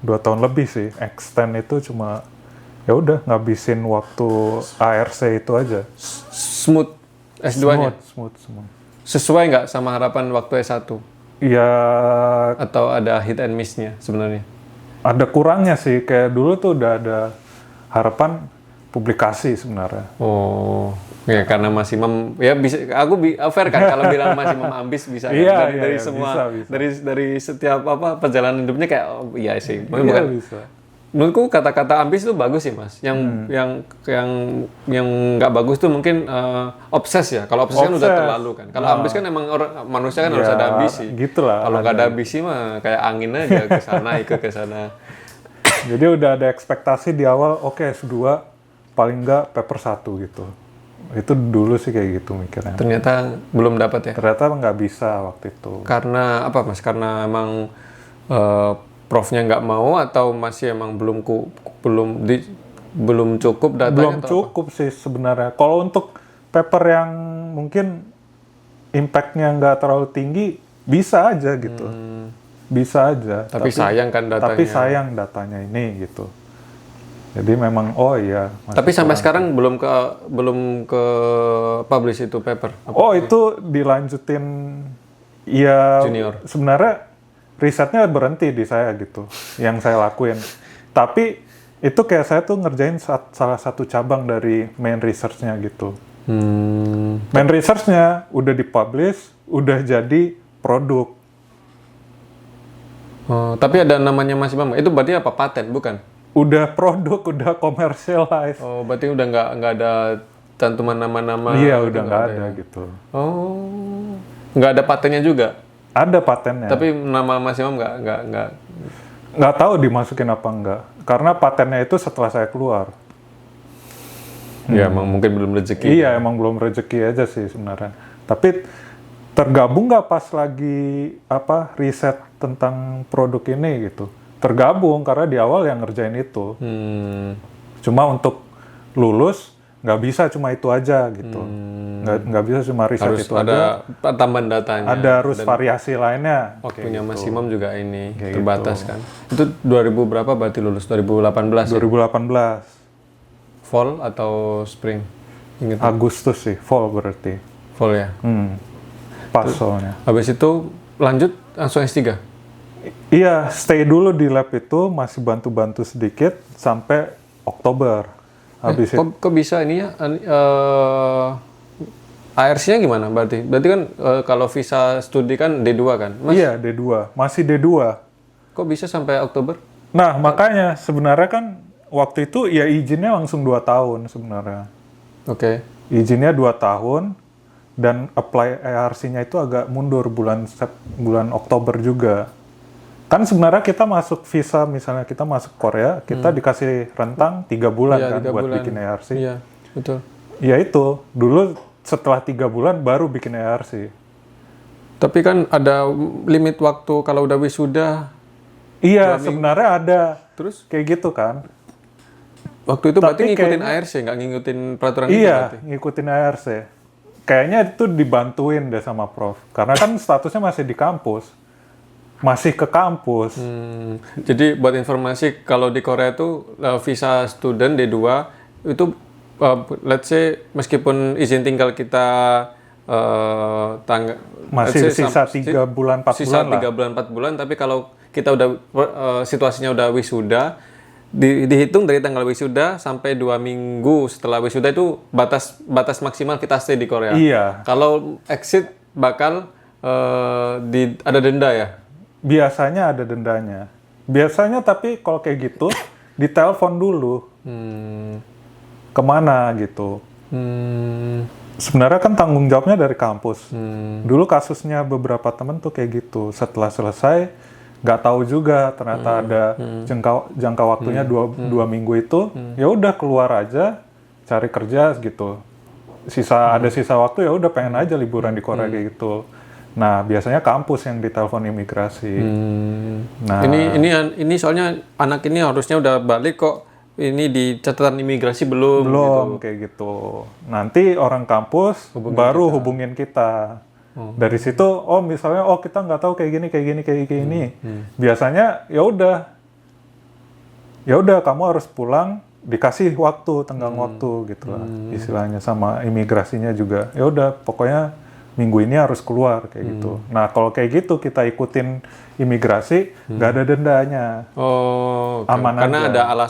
2 tahun lebih sih. Extend itu cuma ya udah ngabisin waktu ARC itu aja. Smooth S2-nya. Smooth. Sesuai nggak sama harapan waktu S1? Ya Atau ada hit and miss-nya sebenarnya? ada kurangnya sih. Kayak dulu tuh udah ada harapan publikasi sebenarnya. Oh, ya karena Mas Imam ya bisa fair kan kalau bilang Mas Imam ambis bisa kan? Iya, dari iya, semua bisa. dari setiap apa perjalanan hidupnya kayak iya sih. Iya, Bukan bisa. menurutku kata-kata ambis itu bagus sih Mas. Yang nggak bagus tuh mungkin obses ya. Kalau obses kan udah Obses. terlalu kan. Kalau ambis kan emang manusia kan harus Ya, ada ambisi. gitulah, Kalau nggak ada. ada ambisi mah kayak angin aja ke sana ikut ke sana. Jadi udah ada ekspektasi di awal, oke S2 paling nggak paper 1 gitu. Itu dulu sih kayak gitu mikirnya. Ternyata belum dapat ya. Ternyata nggak bisa waktu itu. Karena apa Mas? Karena emang profnya nggak mau atau masih emang belum cukup datanya Belum atau cukup sih sebenarnya. Kalau untuk paper yang mungkin impact-nya nggak terlalu tinggi, bisa aja gitu. Bisa aja. Tapi sayang kan datanya. Tapi sayang datanya ini gitu. Jadi memang oh iya. masih Tapi sampai kurang. sekarang belum ke publish itu paper. Oh itu dilanjutin ya Junior. sebenarnya risetnya berhenti di saya gitu yang saya lakuin. Tapi itu kayak saya tuh ngerjain salah satu cabang dari main research-nya gitu. Main research-nya udah dipublish, udah jadi produk. Oh, tapi ada namanya Mas Imam. Itu berarti apa paten bukan? Udah produk, udah commercialize. Oh, berarti udah nggak ada cantuman nama-nama. Iya gitu, udah nggak ada ya? gitu. Oh, nggak ada patennya juga. Ada patennya. Tapi nama Mas Imam nggak. Nggak tahu dimasukin apa enggak. Karena patennya itu setelah saya keluar. Ya emang mungkin belum rezeki. Iya, emang belum rezeki aja sih sebenarnya. Tapi tergabung nggak pas lagi riset tentang produk ini gitu? Tergabung karena di awal yang ngerjain itu. Cuma untuk lulus nggak bisa cuma itu aja gitu. Nggak bisa cuma riset Harus itu aja. ada tambahan datanya. Ada harus variasi lainnya. Waktunya kayak Mas gitu. Imam juga ini Kayak terbatas kan. Itu 2000 berapa berarti lulus? 2018 ya? 2018 Fall atau spring? Ingat Agustus sih, fall berarti. fall ya. Pas soalnya. Habis itu lanjut langsung S3. Iya, stay dulu di lab itu, masih bantu-bantu sedikit sampai Oktober. Habis itu Kok bisa ini ya? ARC-nya gimana berarti? Berarti kan kalau visa studi kan D2 kan? Mas, iya D2, masih D2. Kok bisa sampai Oktober? Nah, makanya sebenarnya kan waktu itu ya izinnya langsung 2 tahun sebenarnya. Oke. Izinnya 2 tahun dan apply ARC-nya itu agak mundur bulan Oktober juga. Kan sebenarnya kita masuk visa, misalnya kita masuk Korea, kita dikasih rentang 3 bulan Iya, kan 3 buat bulan. bikin ARC. Iya, betul. Ya itu, dulu setelah 3 bulan baru bikin ARC. Tapi kan ada limit waktu kalau udah wisuda. Iya, sebenarnya ada Terus kayak gitu kan. waktu itu berarti Tapi ngikutin ARC, nggak ngikutin peraturan itu Iya, berarti? ngikutin ARC. Kayaknya itu dibantuin deh sama Prof. Karena kan statusnya masih di kampus. Masih ke kampus. Jadi buat informasi, kalau di Korea itu visa student D2 itu let's say meskipun izin tinggal kita Masih sisa 3 bulan, 4 sisa bulan lah. 3 bulan 4 bulan, tapi kalau kita udah situasinya udah wisuda, dihitung dari tanggal wisuda sampai 2 minggu setelah wisuda itu batas maksimal kita stay di Korea. Iya. Kalau exit bakal ada denda ya. Biasanya ada dendanya. Biasanya tapi kalau kayak gitu, ditelepon dulu. Kemana gitu. Sebenarnya kan tanggung jawabnya dari kampus. Dulu kasusnya beberapa temen tuh kayak gitu. Setelah selesai, nggak tahu juga ternyata ada jangka waktunya 2 minggu itu. Ya udah keluar aja, cari kerja gitu. Ada sisa waktu, ya udah pengen aja liburan di Korea kayak gitu. Nah, biasanya kampus yang ditelepon imigrasi. Nah, Ini soalnya anak ini harusnya udah balik kok. Ini di catatan imigrasi belum gitu. kayak gitu. Nanti orang kampus baru hubungin kita. Dari situ, misalnya kita nggak tahu kayak gini. Biasanya ya udah kamu harus pulang, dikasih waktu, tenggang waktu gitu lah. Istilahnya sama imigrasinya juga. Ya udah, pokoknya minggu ini harus keluar kayak gitu. Nah, kalau kayak gitu kita ikutin imigrasi, nggak ada dendanya. Oh, oke. Aman Karena aja. ada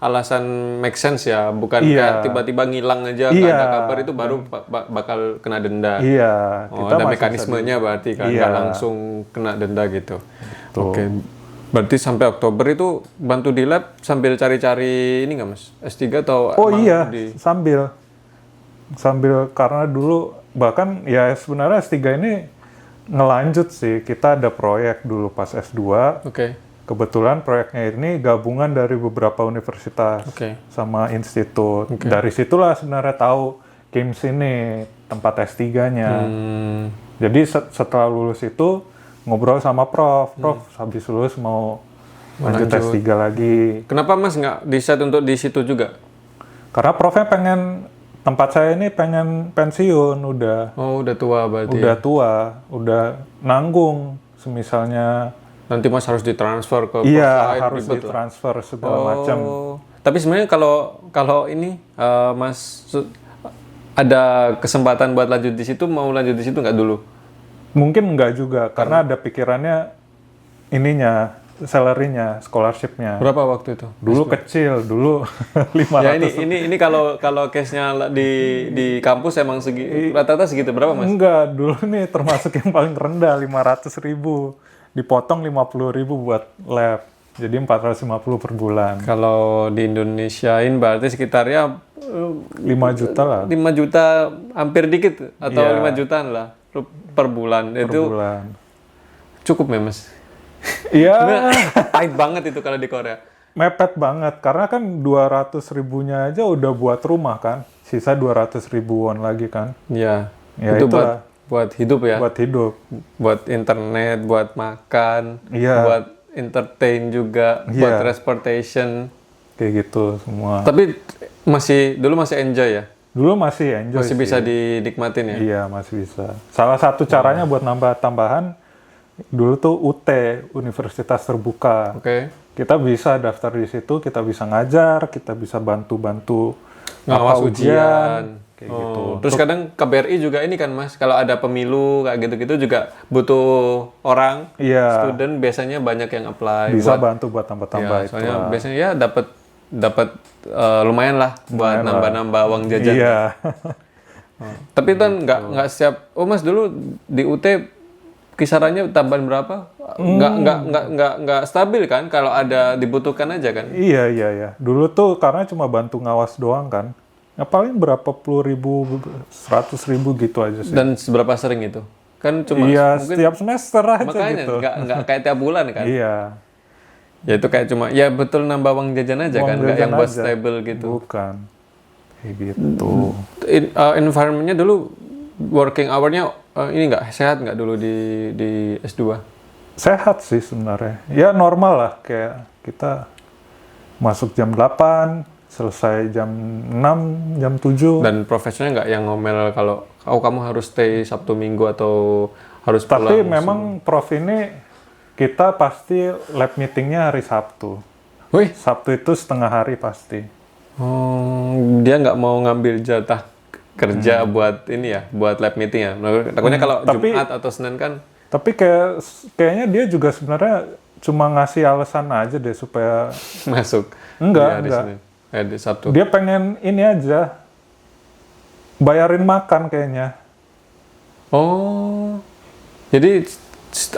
alasan make sense ya, bukan Iya. kayak tiba-tiba ngilang aja nggak Iya. ada kabar itu baru bakal kena denda. Iya, Oh, kita ada masih mekanismenya berarti kan, Iya. nggak langsung kena denda gitu. Tuh. Oke. Berarti sampai Oktober itu bantu di lab sambil cari-cari ini nggak Mas? S3 atau Oh emang iya, di sambil karena dulu bahkan ya sebenarnya S3 ini ngelanjut sih. Kita ada proyek dulu pas S2. Oke. Kebetulan proyeknya ini gabungan dari beberapa universitas Oke. sama institut. Dari situlah sebenarnya tahu KIMS ini tempat S3-nya. Jadi setelah lulus itu ngobrol sama Prof. Habis lulus mau lanjut S3 lagi. Kenapa Mas nggak decide untuk di situ juga? Karena Profnya tempat saya ini pengen pensiun udah. Oh, udah tua berarti. Udah tua, udah nanggung. Semisalnya Nanti Mas harus ditransfer ke iya prof lain, harus ribet lah. ditransfer segala macam. Tapi sebenarnya kalau ini Mas ada kesempatan buat lanjut di situ, mau lanjut di situ nggak dulu? Mungkin enggak juga karena ada pikirannya salary-nya, scholarship-nya. Berapa waktu itu? Dulu kecil, dulu 500. Ya ini kalau case-nya di kampus emang rata-rata segitu berapa Mas? Enggak, dulu nih termasuk yang paling rendah 500.000. Dipotong 50.000 buat lab. Jadi 450 per bulan. Kalau di Indonesiain berarti sekitar ya 5 juta lah 5 juta hampir dikit atau Iya. 5 jutaan lah per bulan. per Itu bulan. cukup ya Mas? Iya, Pahit banget itu kalau di Korea. mepet banget. Karena kan 200 ribunya aja udah buat rumah kan. Sisa 200 ribuan lagi kan. Ya, Ya, itu itulah. buat hidup ya. Buat hidup. Buat internet, buat makan, Iya. buat entertain juga, Iya. buat transportation. Kayak gitu semua. Tapi dulu masih enjoy ya? Dulu masih enjoy Masih sih. bisa dinikmatin ya? Iya, masih bisa. Salah satu caranya buat nambah tambahan, dulu tuh UT, Universitas Terbuka. Oke. Kita bisa daftar di situ, kita bisa ngajar, kita bisa bantu-bantu Ngawas apa ujian. kayak gitu. Terus kadang KBRI juga ini kan Mas, kalau ada pemilu kayak gitu-gitu juga butuh orang, Iya, student biasanya banyak yang apply. bisa buat, bantu buat tambah-tambah ya, itu. soalnya biasanya ya dapat lumayan lah buat nambah-nambah uang jajan. Iya. Tapi kan nggak siap. Oh Mas dulu di UT kisarannya tambahan berapa? Nggak stabil kan? Kalau ada dibutuhkan aja kan? Iya. Dulu tuh karena cuma bantu ngawas doang kan. Ya paling berapa puluh ribu, 100.000 gitu aja sih. Dan seberapa sering itu? Kan cuma Iya, mungkin setiap semester aja makanya gitu. nggak kayak tiap bulan kan? Iya, Ya itu kayak cuma ya betul nambah uang jajan aja uang kan? Nggak jajan yang buat aja. stable gitu. Bukan. Kayak gitu. Environment-nya dulu working hour-nya ini nggak sehat nggak dulu di S2? Sehat sih sebenarnya. Ya normal lah, kayak kita masuk jam 8, selesai jam 6, jam 7. Dan profesornya nggak yang ngomel kalau kamu harus stay Sabtu Minggu atau harus pulang. Tapi memang prof ini kita pasti lab meetingnya hari Sabtu. Wih, Sabtu itu setengah hari pasti. dia nggak mau ngambil jatah kerja buat ini ya, buat lab meeting ya. Takutnya kalau tapi- Jumat atau Senin kan Tapi kayaknya dia juga sebenarnya cuma ngasih alasan aja deh supaya masuk. Enggak, Di hari enggak. Senin. Di Sabtu. dia pengen ini aja bayarin makan kayaknya. Oh, jadi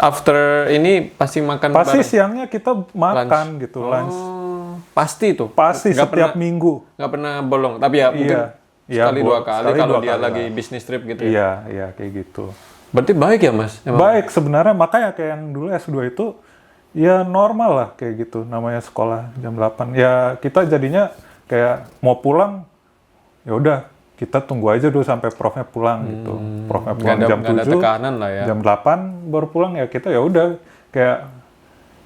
after ini pasti makan Pasti bareng? siangnya kita makan gitu, lunch. Oh, pasti tuh. Pasti Nggak setiap pernah, minggu. nggak pernah bolong. Tapi ya mungkin Iya, sekali dua kali sekali kalau dua dia kali lagi lah. bisnis trip gitu ya. Iya, kayak gitu. Berarti baik ya Mas? Emang? Baik sebenarnya, makanya kayak yang dulu S2 itu ya normal lah kayak gitu, namanya sekolah jam 8. Ya kita jadinya kayak mau pulang, ya udah kita tunggu aja dulu sampai profnya pulang gitu. Profnya pulang jam nggak ada 7, tekanan lah ya. jam 8 baru pulang, ya kita ya udah kayak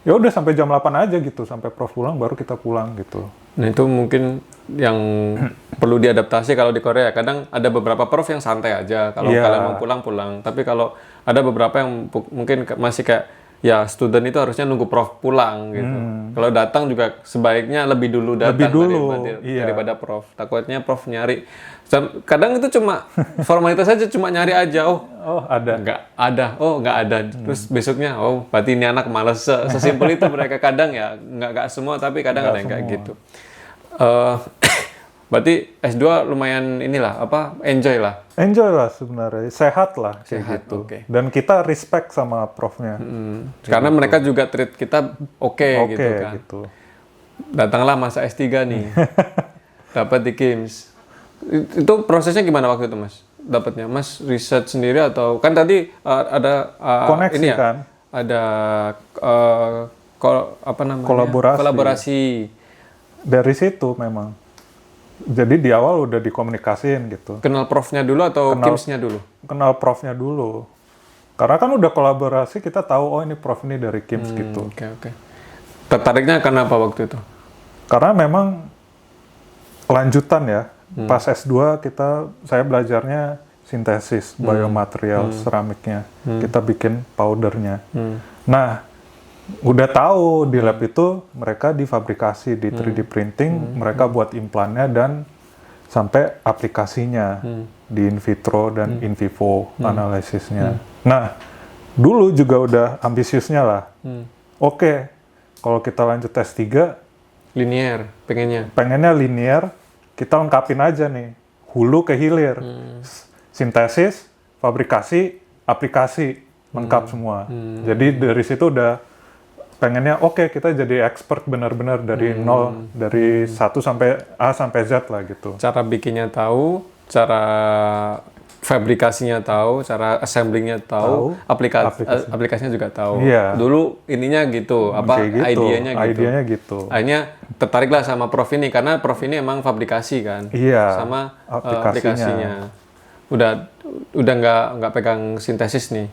ya udah sampai jam 8 aja gitu, sampai prof pulang baru kita pulang gitu. Nah itu mungkin yang perlu diadaptasi kalau di Korea. Kadang ada beberapa prof yang santai aja. Kalau Iya. kalian mau pulang. Tapi kalau ada beberapa yang mungkin masih kayak ya student itu harusnya nunggu prof pulang gitu. Kalau datang juga sebaiknya lebih dulu datang Lebih dulu, iya. daripada prof. Takutnya prof nyari. Kadang itu cuma formalitas aja, cuma nyari aja. Oh ada. Nggak ada. Terus besoknya, berarti ini anak malas. Sesimpel itu mereka kadang ya, nggak semua, tapi kadang ada yang kayak gitu. Berarti S2 lumayan inilah, enjoy lah. Enjoy lah sebenarnya, sehat lah kayak Sehat, gitu. oke. Dan kita respect sama profnya. Karena mereka juga treat kita oke Oke gitu kan. gitu. Datanglah masa S3 nih. Dapat di KIMS. Itu prosesnya gimana waktu itu Mas? Dapatnya Mas riset sendiri atau kan tadi ada Koneksi ini ya? kan? Ada apa namanya? Kolaborasi. Kolaborasi. Dari situ memang. Jadi di awal udah dikomunikasiin gitu. Kenal profnya dulu atau KIMS-nya dulu? Kenal profnya dulu. Karena kan udah kolaborasi, kita tahu ini prof ini dari KIMS gitu. Oke. Tertariknya kenapa waktu itu? Karena memang lanjutan ya. Pas S2 saya belajarnya sintesis biomaterial seramiknya. Kita bikin powdernya. Nah, udah tahu di lab itu mereka difabrikasi di 3D printing, mereka buat implannya dan sampai aplikasinya di in vitro dan in vivo analisisnya. Nah, dulu juga udah ambisiusnya lah. Oke, kalau kita lanjut S3, Linear, pengennya linear, kita lengkapin aja nih, hulu ke hilir. Sintesis, fabrikasi, aplikasi, lengkap semua. Jadi dari situ udah pengennya kita jadi expert benar-benar dari nol, dari 1 sampai A sampai Z lah gitu. Cara bikinnya tahu, cara fabrikasinya tahu, cara assemblingnya tahu, aplikasinya juga tahu. Iya. Dulu ininya gitu, Kayak gitu, idenya gitu. idenya gitu. Akhirnya tertariklah sama prof ini karena prof ini emang fabrikasi kan, Iya, sama aplikasinya. Udah nggak pegang sintesis nih.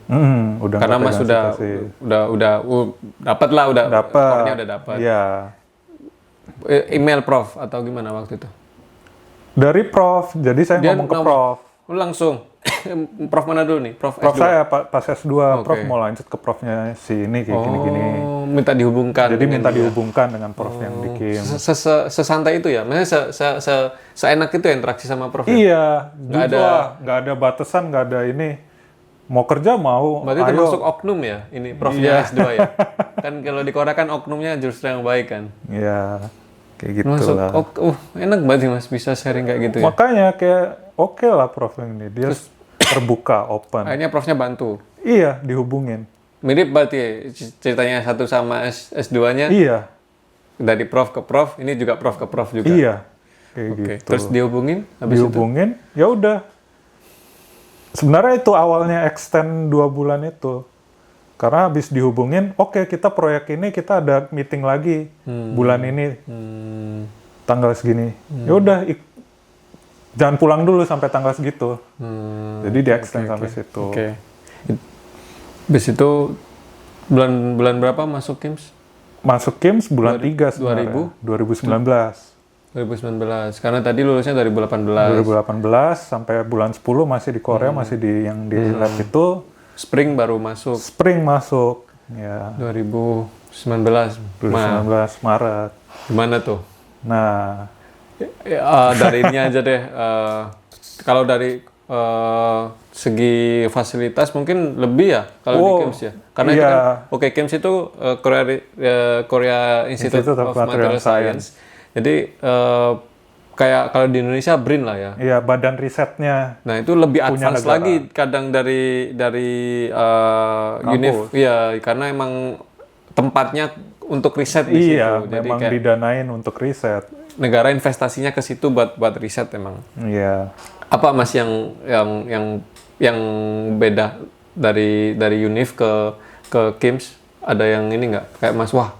Udah Karena nggak Mas pegang sintesis. dapat lah, Dapat. skornya udah dapat. Iya. Email prof atau gimana waktu itu? Dari prof, jadi saya ngomong ke prof. Langsung. Prof mana dulu nih? Prof Prof S2? saya pas S2, prof Oke. mau lanjut ke profnya si ini kayak gini-gini. Minta dihubungkan. Jadi dengan minta dia. dihubungkan dengan prof yang bikin. Sesantai itu ya? Maksudnya seenak itu ya interaksi sama prof? Ya? Iya, Nggak nggak ada batasan, nggak ada ini. Mau kerja mau, Berarti ayo. termasuk oknum ya? Ini profnya S2 ya? Kan kalau di Korea kan oknumnya justru yang baik kan? Iya, kayak gitu Masuk, lah. enak banget sih Mas bisa sharing kayak gitu ya? Makanya kayak oke lah prof yang ini, dia terbuka, open. Akhirnya profnya bantu? Iya, dihubungin. Mirip berarti ya, ceritanya S1 sama S2-nya Iya, dari prof ke prof, ini juga prof ke prof juga. iya. Kayak Oke. gitu. Terus dihubungin habis itu. Dihubungin, ya udah. Sebenarnya itu awalnya extend 2 bulan itu. Karena habis dihubungin, oke kita proyek ini kita ada meeting lagi bulan ini tanggal segini. Ya udah, jangan pulang dulu sampai tanggal segitu. Jadi di extend sampai situ. Oke. Habis itu bulan berapa masuk KIMS? Masuk KIMS bulan 3 sebenarnya. 2019. 2019. Karena tadi lulusnya 2018. 2018 sampai bulan 10 masih di Korea, masih di yang di lab itu. Spring baru masuk. Spring masuk. Ya. 2019. 2019 Maret. Gimana tuh? Nah, Dari ini aja deh. Kalau dari segi fasilitas mungkin lebih ya kalau di KIMS ya. Karena itu kan, KIMS itu Korea Institute of Material Science. Jadi kayak kalau di Indonesia BRIN lah ya. iya badan risetnya. Nah itu lebih Punya advance negara. lagi kadang dari univ, ya karena emang tempatnya untuk riset di Iya, situ. Jadi memang kayak didanain untuk riset. negara investasinya ke situ buat riset emang. Iya. Apa Mas yang beda dari univ ke KIMS? Ada yang ini nggak? Kayak Mas, wah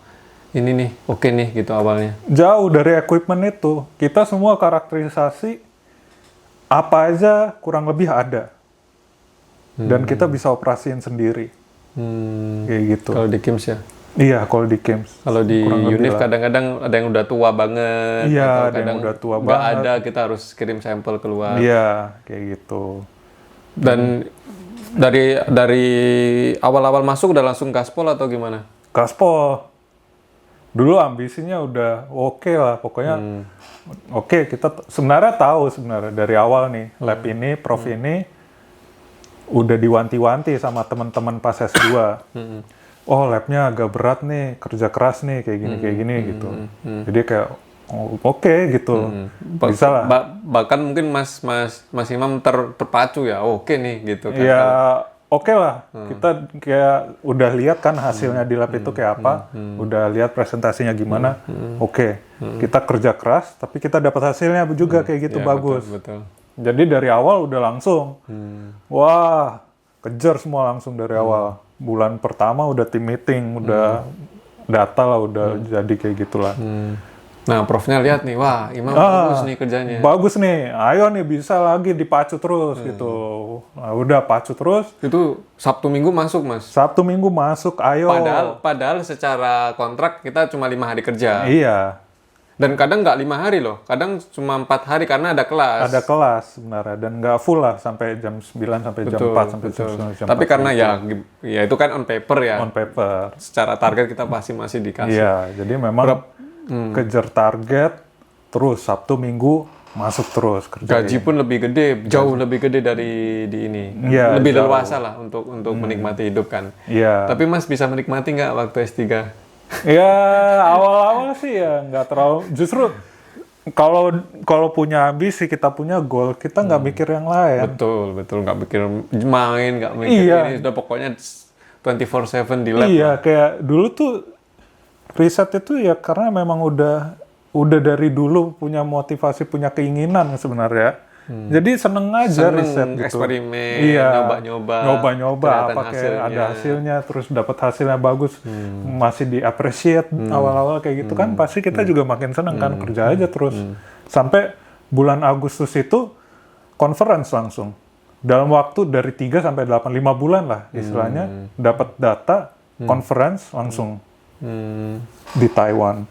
ini nih oke nih gitu awalnya. Jauh dari equipment itu, kita semua karakterisasi apa aja kurang lebih ada. Dan kita bisa operasiin sendiri. Kayak gitu. Kalau di KIMS ya. Iya, kalau di KIMS. Kalau di Kurang lebih univ lah. kadang-kadang ada yang udah tua banget, Iya, atau ada yang kadang udah tua nggak banget. ada, kita harus kirim sampel keluar. Iya, kayak gitu. Dan dari awal-awal masuk udah langsung gaspol atau gimana? Gaspol. Dulu ambisinya udah oke lah, pokoknya oke, kita sebenarnya tahu sebenarnya dari awal nih, lab ini, prof ini udah diwanti-wanti sama teman-teman pas S2. Oh, labnya agak berat nih, kerja keras nih, kayak gini gitu. Jadi kayak oke gitu, bisa lah. Bahkan mungkin Mas Imam terpacu ya, oke nih gitu kan. Ya oke lah, kita kayak udah lihat kan hasilnya di lab itu kayak apa, udah lihat presentasinya gimana, oke. Kita kerja keras, tapi kita dapat hasilnya juga kayak gitu, Ya, bagus. betul. Jadi dari awal udah langsung, wah kejar semua langsung dari awal. Bulan pertama udah tim meeting, udah data lah, udah jadi kayak gitulah. Nah, profnya lihat nih, wah Imam bagus nih kerjanya. Bagus nih, ayo nih bisa lagi dipacu terus gitu. Nah, udah pacu terus. Itu Sabtu Minggu masuk Mas. Sabtu Minggu masuk, ayo. Padahal secara kontrak kita cuma 5 hari kerja. Iya, Dan kadang nggak 5 hari loh, kadang cuma 4 hari karena ada kelas. ada kelas sebenarnya dan nggak full lah sampai jam 9 sampai jam 4 sampai jam 9 jam Tapi 4 karena ya itu kan on paper ya. on paper. Secara target kita pasti masih dikasih. Iya, jadi memang kejar target terus Sabtu Minggu masuk terus kerja. Gaji pun lebih gede, jauh lebih gede dari di ini. Iya, Lebih jauh. leluasa lah untuk menikmati hidup kan. Iya. Tapi Mas bisa menikmati nggak waktu S3? Ya awal-awal sih ya nggak terlalu. Justru kalau punya ambisi, kita punya goal, kita nggak mikir yang lain. Betul. Nggak mikir main, nggak mikir Iya. ini. Udah pokoknya 24/7 di lab. Iya, kayak dulu tuh riset itu ya karena memang udah dari dulu punya motivasi, punya keinginan sebenarnya. Jadi seneng aja Seneng riset gitu. eksperimen, Iya, nyoba-nyoba, kelihatan apa kayak hasilnya. ada hasilnya, terus dapat hasilnya bagus, masih di appreciate awal-awal kayak gitu kan, pasti kita juga makin seneng kan, kerja aja terus. Sampai bulan Agustus itu conference langsung. Dalam waktu dari 3 sampai 8, 5 bulan lah istilahnya, dapat data, conference langsung di Taiwan.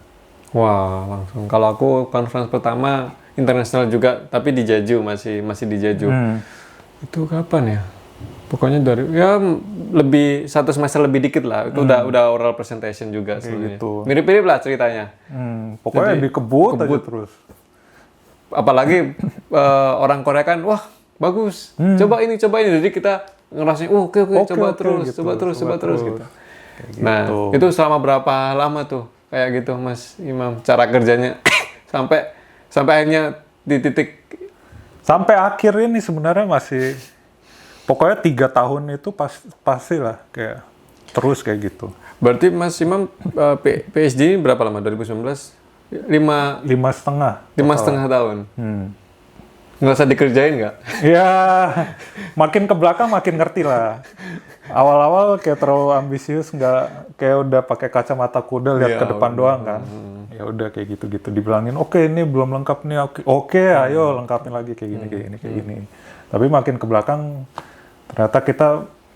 Wah, langsung. Kalau aku conference pertama internasional juga, tapi di Jeju, masih di Jeju. Itu kapan ya? Pokoknya lebih 1 semester lebih dikit lah. Itu udah oral presentation juga sebenarnya. gitu. Mirip-mirip lah ceritanya. Pokoknya Jadi, dikebut aja terus. Apalagi orang Korea kan, wah bagus. Coba ini. Jadi kita ngerasain, oke, coba terus gitu. Nah, itu selama berapa lama tuh kayak gitu Mas Imam cara kerjanya sampai akhirnya di titik Sampai akhir ini sebenarnya pokoknya 3 tahun itu pasti lah kayak terus kayak gitu. Berarti Mas Imam PhD ini berapa lama? 2019? 5 5,5 tahun. Hmm. Ngerasa dikerjain nggak? Ya, makin ke belakang makin ngerti lah. Awal-awal kayak terlalu ambisius, nggak kayak udah pakai kacamata kuda lihat Iya, ke depan doang kan. Ya udah kayak gitu-gitu dibilangin, oke ini belum lengkap nih, oke, ayo lengkapin lagi kayak gini, kayak gini. Tapi makin ke belakang ternyata kita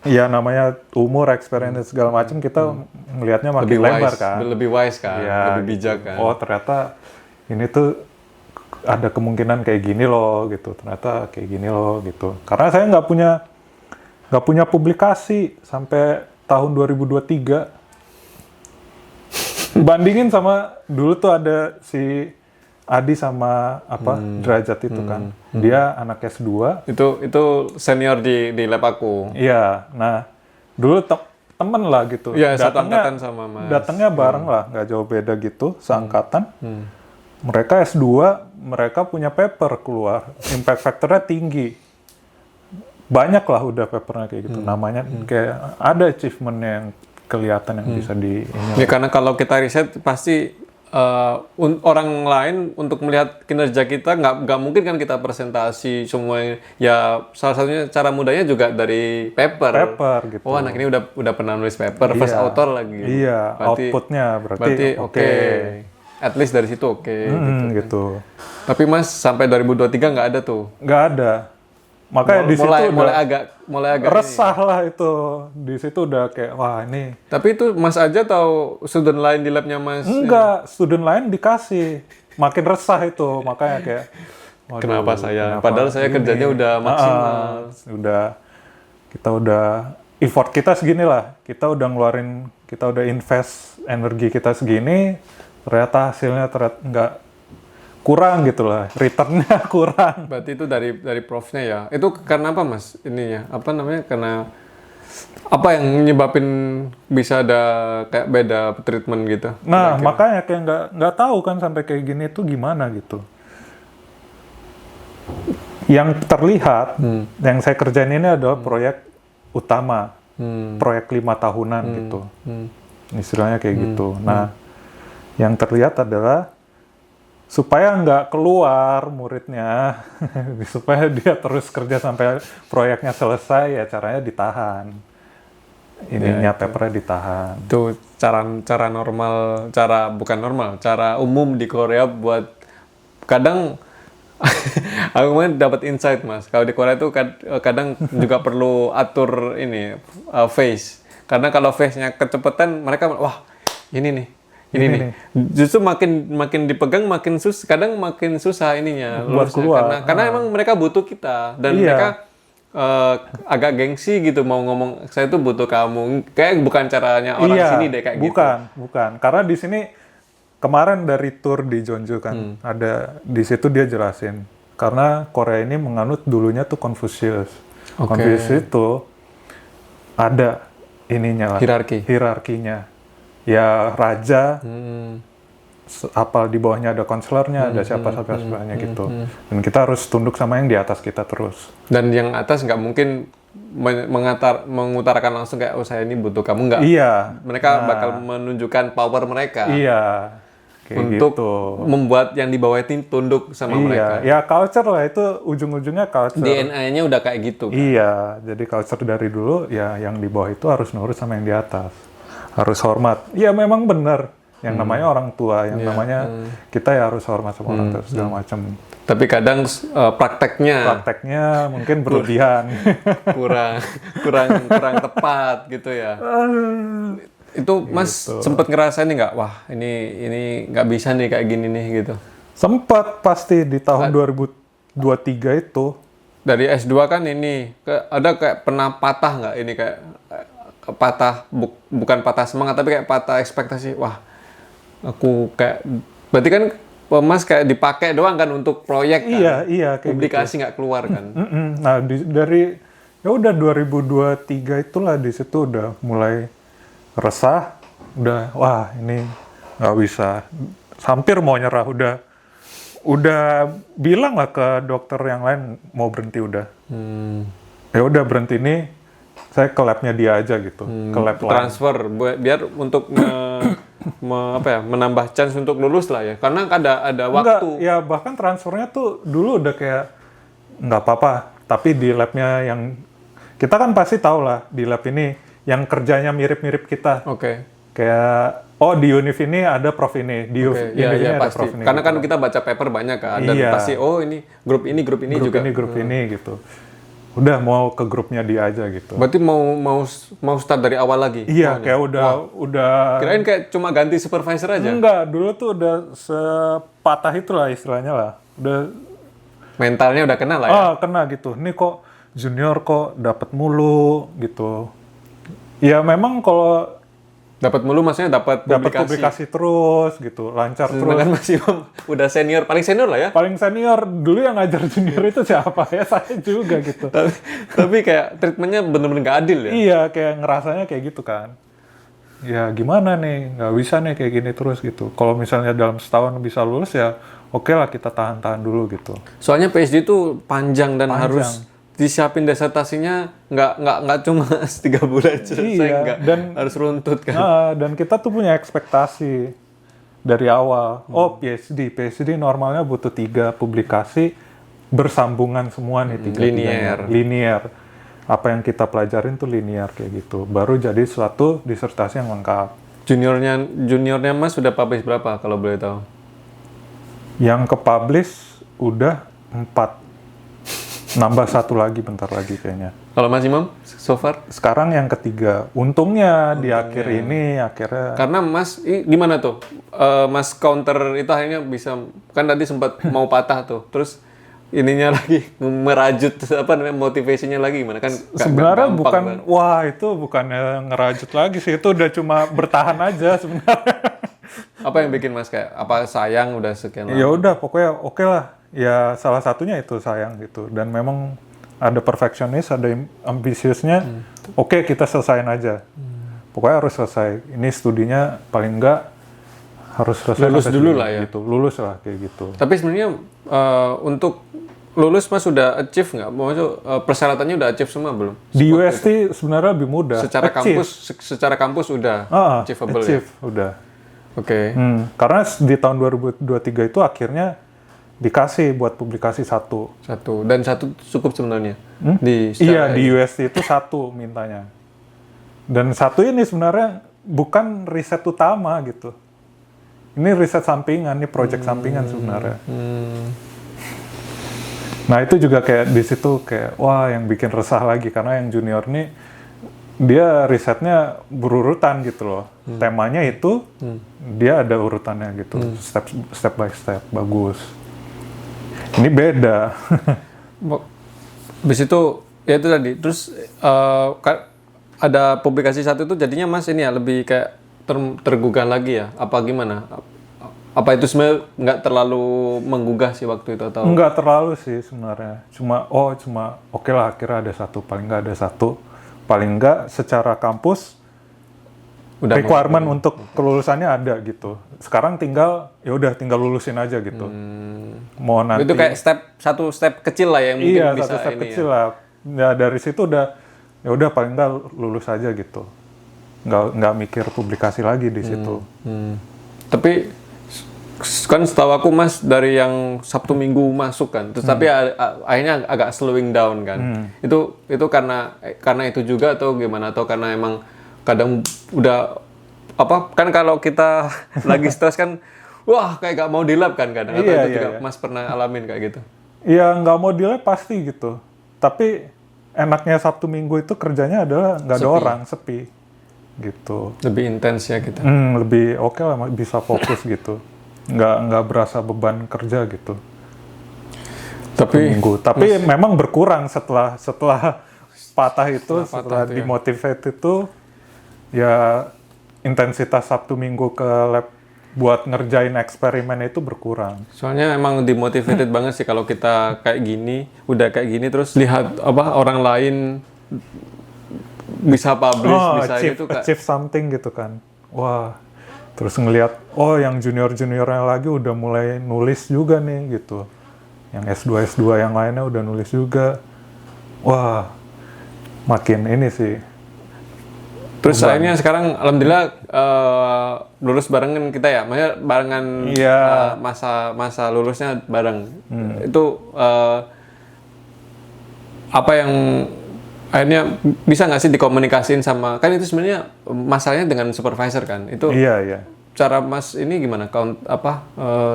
ya namanya umur, experience segala macam kita ngelihatnya makin Lebih lebar wise, kan. lebih wise kan, Ya, lebih bijak kan. Oh ternyata ini tuh ada kemungkinan kayak gini loh gitu, ternyata kayak gini loh gitu. Karena saya nggak punya publikasi sampai tahun 2023. Bandingin sama dulu tuh ada si Adi sama Derajat itu kan, dia anak S2. Itu senior di lab aku. Iya, nah dulu temen lah gitu. Iya, satu angkatan sama Mas. Datangnya bareng lah, nggak jauh beda gitu, seangkatan. Mereka S2, mereka punya paper keluar, impact factor-nya tinggi. Banyak lah udah papernya kayak gitu, namanya kayak ada achievement yang kelihatan yang bisa di ini. Ya karena kalau kita riset pasti orang lain untuk melihat kinerja kita nggak mungkin kan kita presentasi semua. Ya salah satunya cara mudahnya juga dari paper Gitu. Oh anak ini udah pernah nulis paper, first author lagi. Iya, outputnya berarti oke. At least dari situ oke. Gitu. Tapi Mas sampai 2023 nggak ada tuh. Nggak ada. Makanya di situ mulai agak resah lah itu. Di situ udah kayak wah ini. Tapi itu Mas aja tahu student lain di labnya Mas? Enggak, student lain dikasih. Makin resah itu, makanya kayak waduh, kenapa saya? Padahal saya kerjanya udah maksimal. Kita udah effort kita segini lah. Kita udah invest energi kita segini. Ternyata hasilnya nggak kurang gitu lah, returnnya kurang. Berarti itu dari profnya ya. Itu karena apa Mas? Ininya apa namanya? Karena apa yang nyebabin bisa ada kayak beda treatment gitu? Nah makanya kayak nggak tahu kan sampai kayak gini tuh gimana gitu. Yang terlihat, yang saya kerjain ini adalah proyek utama, proyek 5 tahunan gitu, istilahnya kayak gitu. Nah yang terlihat adalah supaya nggak keluar muridnya, supaya dia terus kerja sampai proyeknya selesai, ya caranya ditahan. Ininya papernya ditahan. Itu cara normal, cara umum di Korea buat kadang aku kemarin dapat insight Mas. Kalau di Korea itu kadang juga perlu atur ini face. Karena kalau face-nya kecepatan mereka wah ini nih. Justru makin dipegang kadang makin susah ininya buat keluar. Karena emang mereka butuh kita dan mereka agak gengsi gitu mau ngomong saya tuh butuh kamu. Kayak bukan caranya orang sini deh kayak gitu. Bukan. Karena di sini kemarin dari tour di Jeonju kan ada di situ dia jelasin karena Korea ini menganut dulunya tuh Confucius. Confucius itu ada ininya lah. Hierarkinya. Ya raja, apa di bawahnya ada konselornya, ada siapa-siapanya gitu. Dan kita harus tunduk sama yang di atas kita terus. Dan yang atas nggak mungkin mengutarakan langsung kayak, oh saya ini butuh kamu, nggak. Iya. Mereka bakal menunjukkan power mereka. Iya. Kayak untuk gitu. Membuat yang di bawah itu tunduk sama mereka. Ya culture lah, itu ujung-ujungnya culture. DNA-nya udah kayak gitu. Kan? Iya, jadi culture dari dulu ya yang di bawah itu harus nurut sama yang di atas. Harus hormat. Iya memang benar. Yang namanya orang tua, yang namanya kita ya harus hormat sama orang tua segala macam. Tapi kadang prakteknya mungkin berlebihan. kurang tepat gitu ya. Itu Mas sempat ngerasain nggak? Wah ini nggak bisa nih kayak gini nih gitu. Sempat pasti di tahun 2023 itu. Dari S2 kan ini ada kayak pernah patah nggak ini kayak patah bukan patah semangat tapi kayak patah ekspektasi. Wah, aku kayak berarti kan Mas kayak dipakai doang kan untuk proyek kan. Iya kayak publikasi nggak gitu. keluar kan. Nah, dari ya udah 2023 itulah di situ udah mulai resah, udah wah ini nggak bisa. Hampir mau nyerah udah bilang lah ke dokter yang lain mau berhenti udah. ya udah berhenti nih, saya ke labnya dia aja gitu, ke lab lain. Transfer biar untuk menambah chance untuk lulus lah ya. Karena ada Enggak, waktu. ya bahkan transfernya tuh dulu udah kayak nggak apa-apa, tapi di labnya yang kita kan pasti tahu lah di lab ini yang kerjanya mirip-mirip kita. Oke. Kayak di univ ini ada prof ini, di univ Iya, ini ada pasti. prof ini. Karena gitu. kan kita baca paper banyak kan, dan Iya. pasti ini grup ini grup juga. ini gitu. Udah mau ke grupnya dia aja gitu. Berarti mau start dari awal lagi. Iya, kayak udah Kirain kayak cuma ganti supervisor aja. enggak, dulu tuh udah sepatah itulah istilahnya lah. Udah Mentalnya udah kenal lah ya. kena gitu. Nih kok junior kok dapat mulu gitu. Ya memang kalau Dapat mulu maksudnya dapat publikasi terus gitu, lancar terus. Sedangkan Mas Imam udah senior, paling senior lah ya. Paling senior dulu yang ngajar junior itu siapa ya? Saya juga gitu. Tapi kayak treatmentnya bener-bener gak adil ya. Iya, kayak ngerasanya kayak gitu kan. Ya gimana nih, nggak bisa nih kayak gini terus gitu. Kalau misalnya dalam setahun bisa lulus ya oke lah kita tahan-tahan dulu gitu. Soalnya PhD itu panjang dan harus disiapin disertasinya nggak cuma 3 bulan selesai, Iya, dan harus runtut kan. dan kita tuh punya ekspektasi dari awal. PhD normalnya butuh 3 publikasi bersambungan semua nih, 3 linear. Apa yang kita pelajarin tuh linear kayak gitu. Baru jadi suatu disertasi yang lengkap. Juniornya Mas sudah publish berapa kalau boleh tahu? Yang ke-publish udah 4. Nambah 1 lagi bentar lagi kayaknya. Kalau Mas Imam so far? Sekarang yang ketiga. Untungnya di akhir ini akhirnya. Karena Mas gimana tuh? Mas counter itu akhirnya bisa, kan tadi sempat mau patah tuh. Terus ininya lagi merajut motivasinya lagi gimana kan? Sebenarnya bukan itu bukannya ngerajut lagi sih, itu udah cuma bertahan aja sebenarnya. Apa yang bikin Mas kayak apa sayang udah sekian lama? Ya udah pokoknya oke lah. Ya salah satunya itu sayang gitu, dan memang ada perfeksionis, ada ambisiusnya. Oke, kita selesain aja. Pokoknya harus selesai. Ini studinya paling enggak harus selesai. Lulus dulu lah ya. Gitu. Lulus lah kayak gitu. Tapi sebenarnya untuk lulus Mas sudah achieve nggak? Maksudnya persyaratannya udah achieve semua belum? Di UST sebenarnya lebih mudah. Secara kampus udah achievable achieve, ya? udah. Oke. Karena di tahun 2023 itu akhirnya dikasih buat publikasi 1. Dan 1 cukup sebenarnya. Di UST itu 1 mintanya. Dan 1 ini sebenarnya bukan riset utama gitu. Ini riset sampingan, ini project sampingan sebenarnya. Nah itu juga kayak di situ kayak yang bikin resah lagi, karena yang junior nih dia risetnya berurutan gitu loh. Temanya itu dia ada urutannya gitu, step by step, bagus. Ini beda. Habis itu ya itu tadi. Terus ada publikasi 1 itu jadinya Mas ini ya lebih kayak tergugah lagi ya? Apa gimana? Apa itu sebenarnya nggak terlalu menggugah sih waktu itu atau? Nggak terlalu sih sebenarnya. Cuma oke lah akhirnya ada 1, paling nggak ada 1. Paling nggak secara kampus udah requirement untuk kelulusannya ada gitu. Sekarang tinggal lulusin aja gitu. Mau nanti itu kayak satu step kecil lah yang mungkin bisa 1 step ini kecil ya. lah. Ya dari situ udah paling nggak lulus aja gitu. Nggak mikir publikasi lagi di situ. Tapi kan setahu aku Mas dari yang Sabtu Minggu masuk kan, terus tapi akhirnya agak slowing down kan. Itu karena itu juga atau gimana, atau karena emang kadang udah kan kalau kita lagi stres kan kayak gak mau di lab kan kadang, atau itu juga Mas pernah alamin kayak gitu? Iya, nggak mau di lab pasti gitu. Tapi enaknya Sabtu Minggu itu kerjanya adalah nggak ada orang, sepi gitu. Lebih intens ya kita. Lebih oke lah, bisa fokus gitu. Nggak berasa beban kerja gitu. Tapi memang berkurang setelah patah itu, setelah dimotivate itu, ya intensitas Sabtu Minggu ke lab buat ngerjain eksperimen itu berkurang. Soalnya emang dimotivated banget sih kalau kita udah kayak gini terus lihat orang lain bisa publish, bisa itu kan. Achieve something gitu kan. Wah, terus ngelihat yang junior-juniornya lagi udah mulai nulis juga nih gitu. Yang S2 yang lainnya udah nulis juga. Wah, makin ini sih. Terus akhirnya sekarang alhamdulillah lulus barengan kita ya, maksudnya barengan Iya. masa lulusnya bareng. Itu apa yang akhirnya bisa nggak sih dikomunikasiin sama, kan itu sebenarnya masalahnya dengan supervisor kan, itu Iya. cara Mas ini gimana?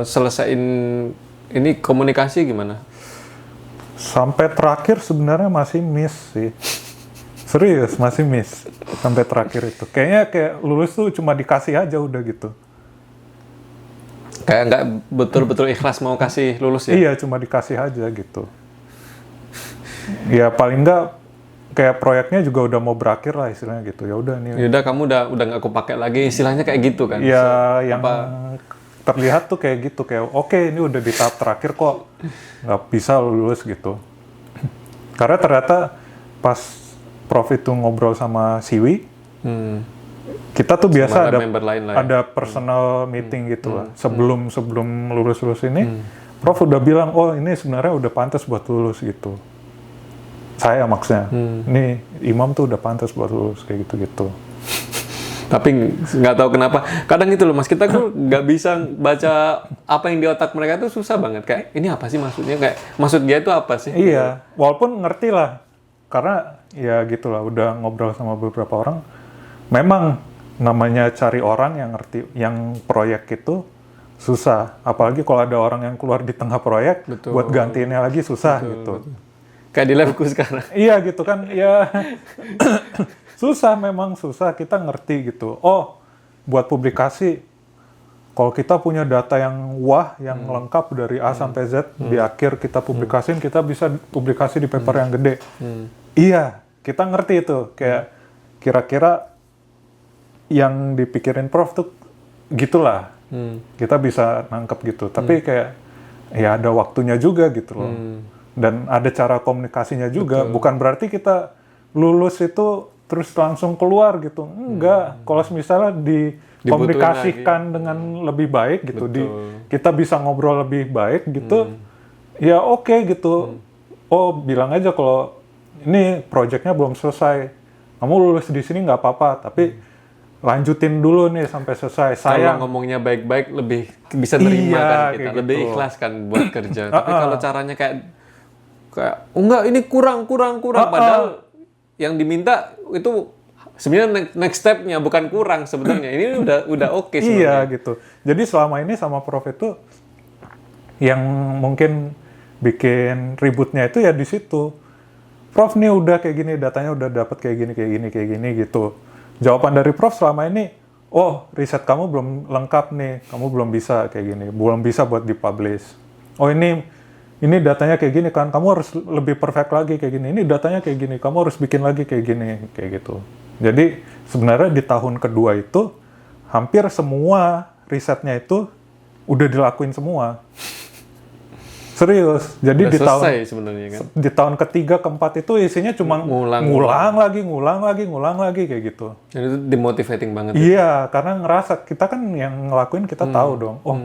Selesaiin ini komunikasi gimana? Sampai terakhir sebenarnya masih miss sih. Serius, masih miss. Sampai terakhir itu. Kayaknya kayak lulus tuh cuma dikasih aja udah gitu. Kayak nggak betul-betul ikhlas mau kasih lulus ya? Iya, cuma dikasih aja gitu. Ya paling nggak kayak proyeknya juga udah mau berakhir lah istilahnya gitu. Ya udah nih. Yaudah kamu udah nggak aku pakai lagi, istilahnya kayak gitu kan? Ya yang terlihat tuh kayak gitu, kayak oke, ini udah di tahap terakhir kok, nggak bisa lulus gitu. Karena ternyata pas Prof itu ngobrol sama Siwi, kita tuh biasa member lain lah ya? ada personal meeting gitu lah. Sebelum lulus ini, Prof udah bilang, oh ini sebenarnya udah pantas buat lulus gitu. Saya maksudnya, ini Imam tuh udah pantas buat lulus kayak gitu-gitu. Tapi nggak tahu kenapa. Kadang itu loh Mas, kita tuh nggak bisa baca apa yang di otak mereka tuh susah banget. Kayak ini apa sih maksudnya? Kayak maksud dia itu apa sih? Iya, walaupun ngerti lah. Karena ya gitulah, udah ngobrol sama beberapa orang. Memang namanya cari orang yang ngerti, yang proyek itu susah. Apalagi kalau ada orang yang keluar di tengah proyek, Betul. buat gantiinnya lagi susah gitu. Kayak di labku sekarang. Iya gitu kan, ya susah, memang susah, kita ngerti gitu. Oh, buat publikasi, kalau kita punya data yang yang lengkap dari A sampai Z, di akhir kita publikasin, kita bisa publikasi di paper yang gede. Iya, kita ngerti itu. Kayak kira-kira yang dipikirin Prof tuh gitulah. Kita bisa nangkep gitu. Tapi kayak, ya ada waktunya juga gitu loh. Dan ada cara komunikasinya juga. Bukan berarti kita lulus itu terus langsung keluar gitu. Enggak. Kalau misalnya dikomunikasikan dengan lebih baik gitu, kita bisa ngobrol lebih baik gitu, ya oke gitu. Oh, bilang aja kalau ini proyeknya belum selesai, kamu lulus di sini nggak apa-apa, tapi lanjutin dulu nih sampai selesai. Kalau ngomongnya baik-baik lebih bisa terima kan kita, kayak lebih gitu. ikhlas kan buat kerja. Tapi kalau caranya kayak oh, enggak ini kurang, padahal yang diminta itu sebenarnya next step-nya bukan kurang sebenarnya. Ini udah oke sebenarnya. Iya gitu. Jadi selama ini sama Prof itu yang mungkin bikin ributnya itu ya di situ. Prof nih udah kayak gini, datanya udah dapat kayak gini gitu. Jawaban dari Prof selama ini, oh riset kamu belum lengkap nih, kamu belum bisa kayak gini, belum bisa buat dipublish. Oh ini datanya kayak gini kan, kamu harus lebih perfect lagi kayak gini. Ini datanya kayak gini, kamu harus bikin lagi kayak gini, kayak gitu. Jadi sebenarnya di tahun kedua itu hampir semua risetnya itu udah dilakuin semua. Serius. Jadi udah selesai sebenarnya kan. Di tahun ketiga, keempat itu isinya cuma ngulang lagi kayak gitu. Dan itu demotivating banget. Iya, karena ngerasa kita kan yang ngelakuin kita tahu dong. Oh,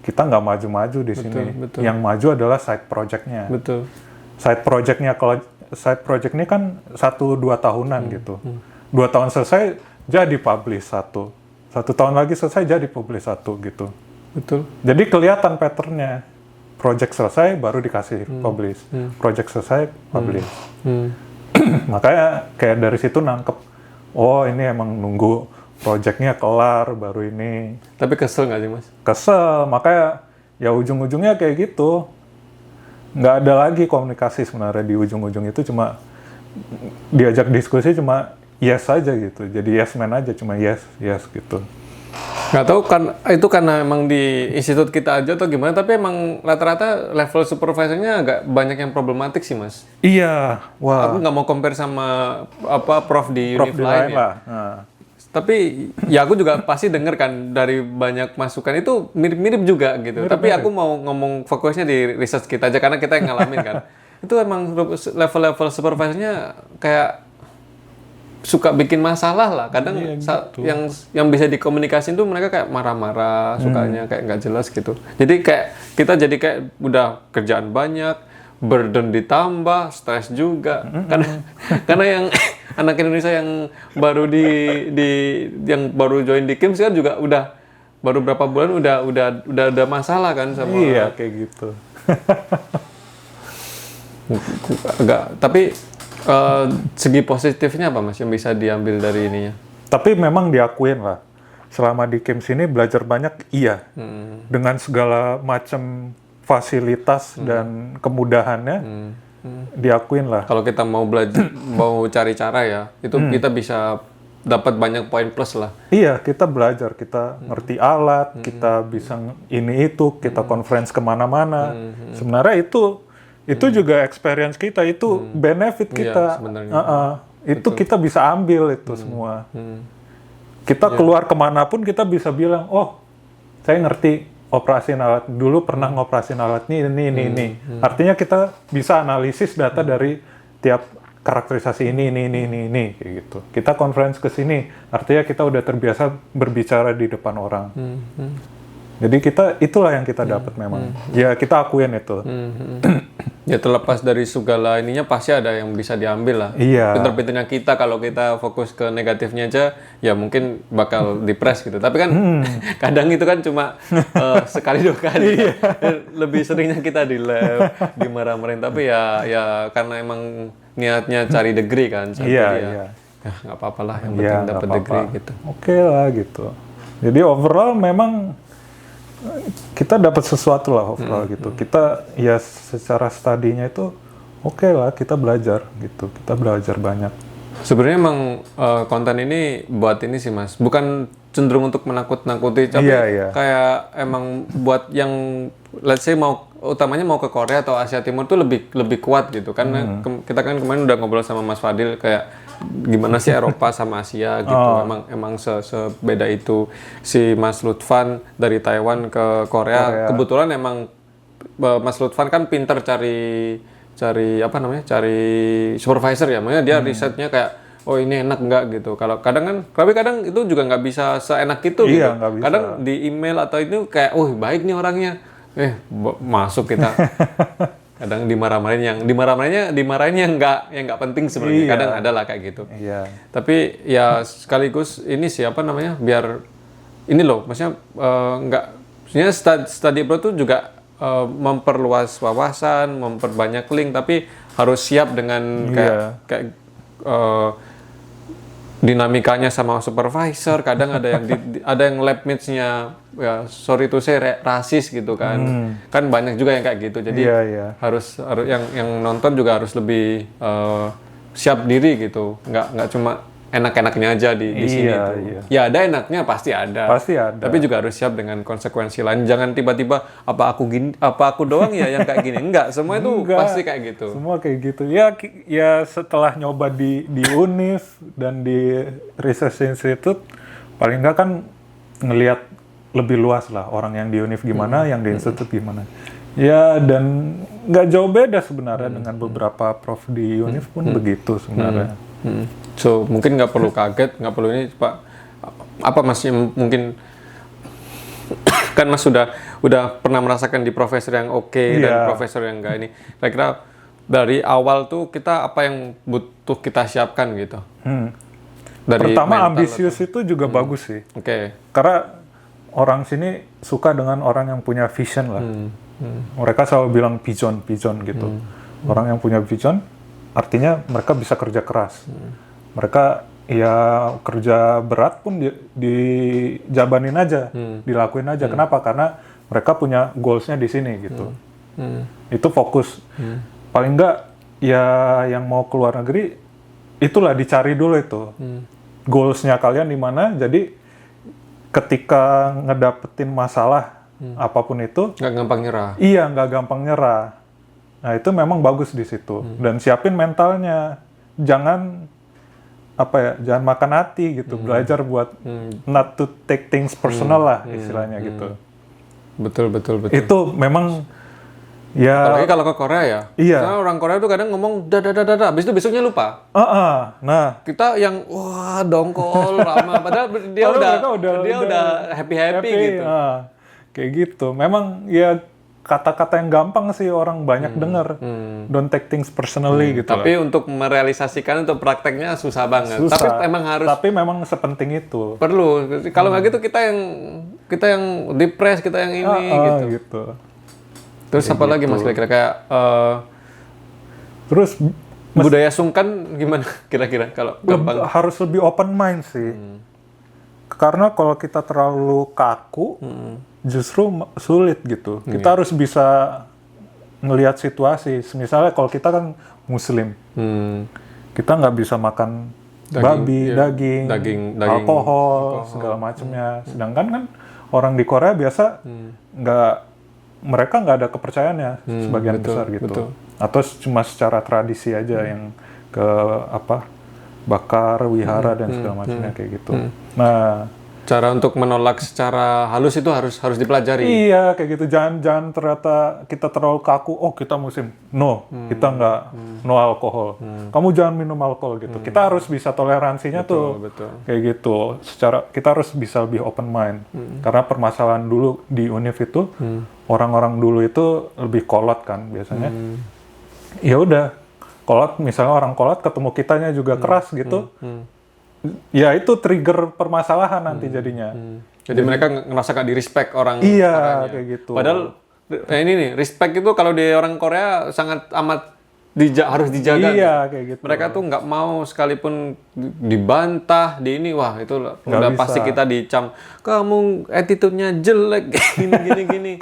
kita nggak maju-maju di sini. Betul. Yang maju adalah side project-nya. Betul. Side project-nya, kalau side project ini kan 1-2 tahunan gitu. 2 tahun selesai jadi publish 1 tahun lagi selesai jadi publish 1 gitu. Betul. Jadi kelihatan pattern-nya. Project selesai baru dikasih publish. Project selesai publish. Makanya kayak dari situ nangkep, oh ini emang nunggu project-nya kelar baru ini. Tapi kesel nggak sih Mas? Kesel, makanya ya ujung-ujungnya kayak gitu. Nggak ada lagi komunikasi sebenarnya di ujung-ujung itu, cuma diajak diskusi cuma yes aja gitu. Jadi yes man aja, cuma yes gitu. Nggak tahu kan itu karena emang di institut kita aja atau gimana, tapi emang rata-rata level supervisornya agak banyak yang problematik sih Mas. Iya, wah. Aku nggak mau compare sama prof di Prof univ di lain ya. lah. Nah. Tapi ya aku juga pasti denger kan dari banyak masukan itu mirip-mirip juga gitu. Tapi aku mau ngomong fokusnya di research kita aja karena kita yang ngalamin kan. Itu emang level-level supervisornya kayak suka bikin masalah lah. Kadang gitu. yang bisa dikomunikasin tuh mereka kayak marah-marah, sukanya kayak nggak jelas gitu. Jadi kayak kita jadi kayak udah kerjaan banyak, burden ditambah, stres juga. Karena yang anak Indonesia yang baru yang baru join di KIMS kan juga baru berapa bulan udah masalah kan sama. Iya, kayak gitu. Tapi segi positifnya apa Mas yang bisa diambil dari ininya? Tapi memang diakuin lah, selama di KIMS ini belajar banyak, iya. Dengan segala macam fasilitas dan kemudahannya, diakuin lah. Kalau kita mau belajar, mau cari cara ya, itu kita bisa dapat banyak poin plus lah. Iya, kita belajar, kita ngerti alat, kita bisa ini itu, kita conference kemana-mana. Sebenarnya itu juga experience kita, itu benefit kita. Iya, sebenarnya. Itu kita bisa ambil itu semua. Kita keluar kemanapun kita bisa bilang, oh saya ngerti operasin alat, dulu pernah ngoperasin alat ini. Artinya kita bisa analisis data dari tiap karakterisasi ini, kayak gitu. Kita conference ke sini, artinya kita udah terbiasa berbicara di depan orang. Jadi itulah yang kita dapat memang. Ya kita akuin itu. Ya terlepas dari segala ininya pasti ada yang bisa diambil lah. Iya. Pinter-pinternya kita kalau kita fokus ke negatifnya aja, ya mungkin bakal depres gitu. Tapi kan kadang itu kan cuma sekali 2 kali. Lebih seringnya kita di lab, dimarah-marahin. Tapi ya karena emang niatnya cari degree kan. Iya. Ya nggak apa-apa lah, yang penting dapat degree gitu. Oke lah gitu. Jadi overall memang kita dapat sesuatu lah overall gitu. Kita ya secara studinya itu oke lah, kita belajar gitu. Kita belajar banyak. Sebenarnya emang konten ini buat ini sih Mas, bukan cenderung untuk menakut-nakuti, tapi kayak emang buat yang let's say utamanya mau ke Korea atau Asia Timur tuh lebih kuat gitu. Karena kita kan kemarin udah ngobrol sama Mas Fadil kayak gimana sih Eropa sama Asia gitu. Emang sebeda itu. Si Mas Lutfan dari Taiwan ke Korea. Kebetulan emang Mas Lutfan kan pinter cari supervisor ya. Maksudnya dia risetnya kayak oh ini enak nggak gitu. Tapi kadang itu juga nggak bisa seenak itu gitu. Nggak bisa. Kadang di email atau itu kayak baik nih orangnya. Masuk kita. Kadang dimarahin yang nggak penting sebenarnya. Kadang ada lah kayak gitu. Iya. Tapi ya sekaligus ini sih biar ini loh, maksudnya sebenarnya study abroad tuh juga memperluas wawasan, memperbanyak link, tapi harus siap dengan kayak dinamikanya sama supervisor. Kadang ada yang lab mates-nya ya sorry to say rasis gitu kan. Kan banyak juga yang kayak gitu. Jadi harus yang nonton juga harus lebih siap diri gitu. Nggak cuma enak-enaknya aja di sini tuh. Ya ada enaknya pasti ada. Tapi juga harus siap dengan konsekuensi lain. Jangan tiba-tiba apa aku doang ya yang kayak gini. Enggak, semua itu pasti kayak gitu. Semua kayak gitu. Ya setelah nyoba di UNIF dan di Research Institute, paling enggak kan ngelihat lebih luas lah orang yang di UNIF gimana, yang di Institute gimana. Ya dan nggak jauh beda sebenarnya dengan beberapa prof di UNIF pun begitu sebenarnya. So mungkin nggak perlu kaget, nggak perlu ini Pak. Apa Mas mungkin kan Mas udah pernah merasakan di profesor yang dan profesor yang enggak ini. Kira-kira dari awal tuh kita apa yang butuh kita siapkan gitu? Pertama ambisius itu juga bagus sih. Karena orang sini suka dengan orang yang punya vision lah. Mereka selalu bilang pigeon gitu. Orang yang punya vision artinya mereka bisa kerja keras. Mereka ya kerja berat pun dijabanin aja, dilakuin aja. Kenapa? Karena mereka punya goals-nya di sini gitu. Itu fokus. Paling enggak ya yang mau keluar negeri itulah dicari dulu itu. Goals-nya kalian di mana? Jadi ketika ngedapetin masalah apapun itu nggak gampang nyerah. Iya, nggak gampang nyerah. Nah, itu memang bagus di situ. Dan siapin mentalnya. Jangan jangan makan hati gitu. Belajar buat not to take things personal lah istilahnya gitu. Betul. Itu memang ya. Apalagi kalau ke Korea ya. Iya. Karena orang Korea tuh kadang ngomong dah. Habis itu besoknya lupa. Nah, kita yang wah dongkol lama. Padahal dia udah happy gitu. Kayak gitu. Memang ya kata-kata yang gampang sih orang banyak denger. Don't take things personally gitu Tapi untuk merealisasikan untuk prakteknya susah banget. Susah. Tapi emang harus Tapi memang sepenting itu. perlu. Kalau nggak gitu kita yang depres, kita yang ini gitu. Gitu. Terus apa lagi Mas kira-kira kayak Terus budaya sungkan gimana kira-kira kalau gampang? harus lebih open mind sih. Karena kalau kita terlalu kaku, justru sulit gitu. Kita harus bisa ngelihat situasi. Misalnya kalau kita kan Muslim, kita nggak bisa makan babi, daging, alkohol, segala macamnya. Sedangkan kan orang di Korea biasa mereka nggak ada kepercayaannya sebagian besar gitu. Betul. Atau cuma secara tradisi aja yang ke bakar, wihara dan segala macamnya kayak gitu. Nah, Cara untuk menolak secara halus itu harus dipelajari. iya kayak gitu. Jangan ternyata kita terlalu kaku. Oh kita Muslim, no, kita nggak no alkohol. Kamu jangan minum alkohol gitu. Kita harus bisa toleransinya tuh Betul. kayak gitu. Secara kita harus bisa lebih open mind. Karena permasalahan dulu di Univ itu orang-orang dulu itu lebih kolot kan biasanya. Ya udah kolot, misalnya orang kolot ketemu kitanya juga keras gitu. Ya itu trigger permasalahan nanti jadinya. Jadi mereka ngerasa gak di-respect orang Iya, orangnya. kayak gitu. Padahal ini nih, respect itu kalau di orang Korea sangat amat harus dijaga. Iya, kayak gitu. Mereka tuh nggak mau sekalipun dibantah, di ini, wah itu udah bisa. pasti kita dicam. Kamu attitude-nya jelek, gini.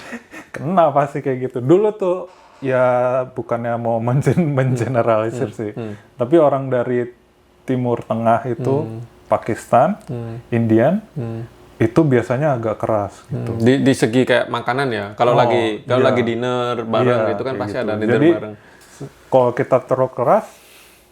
Kena pasti kayak gitu. Dulu tuh ya bukannya mau mengeneralisir sih. Tapi orang dari Timur Tengah itu, Pakistan, Indian, itu biasanya agak keras gitu. Di segi kayak makanan ya. Kalau lagi dinner bareng Iya, gitu kan kayak pasti gitu. ada dinner Jadi, bareng. Kalau kita terlalu keras,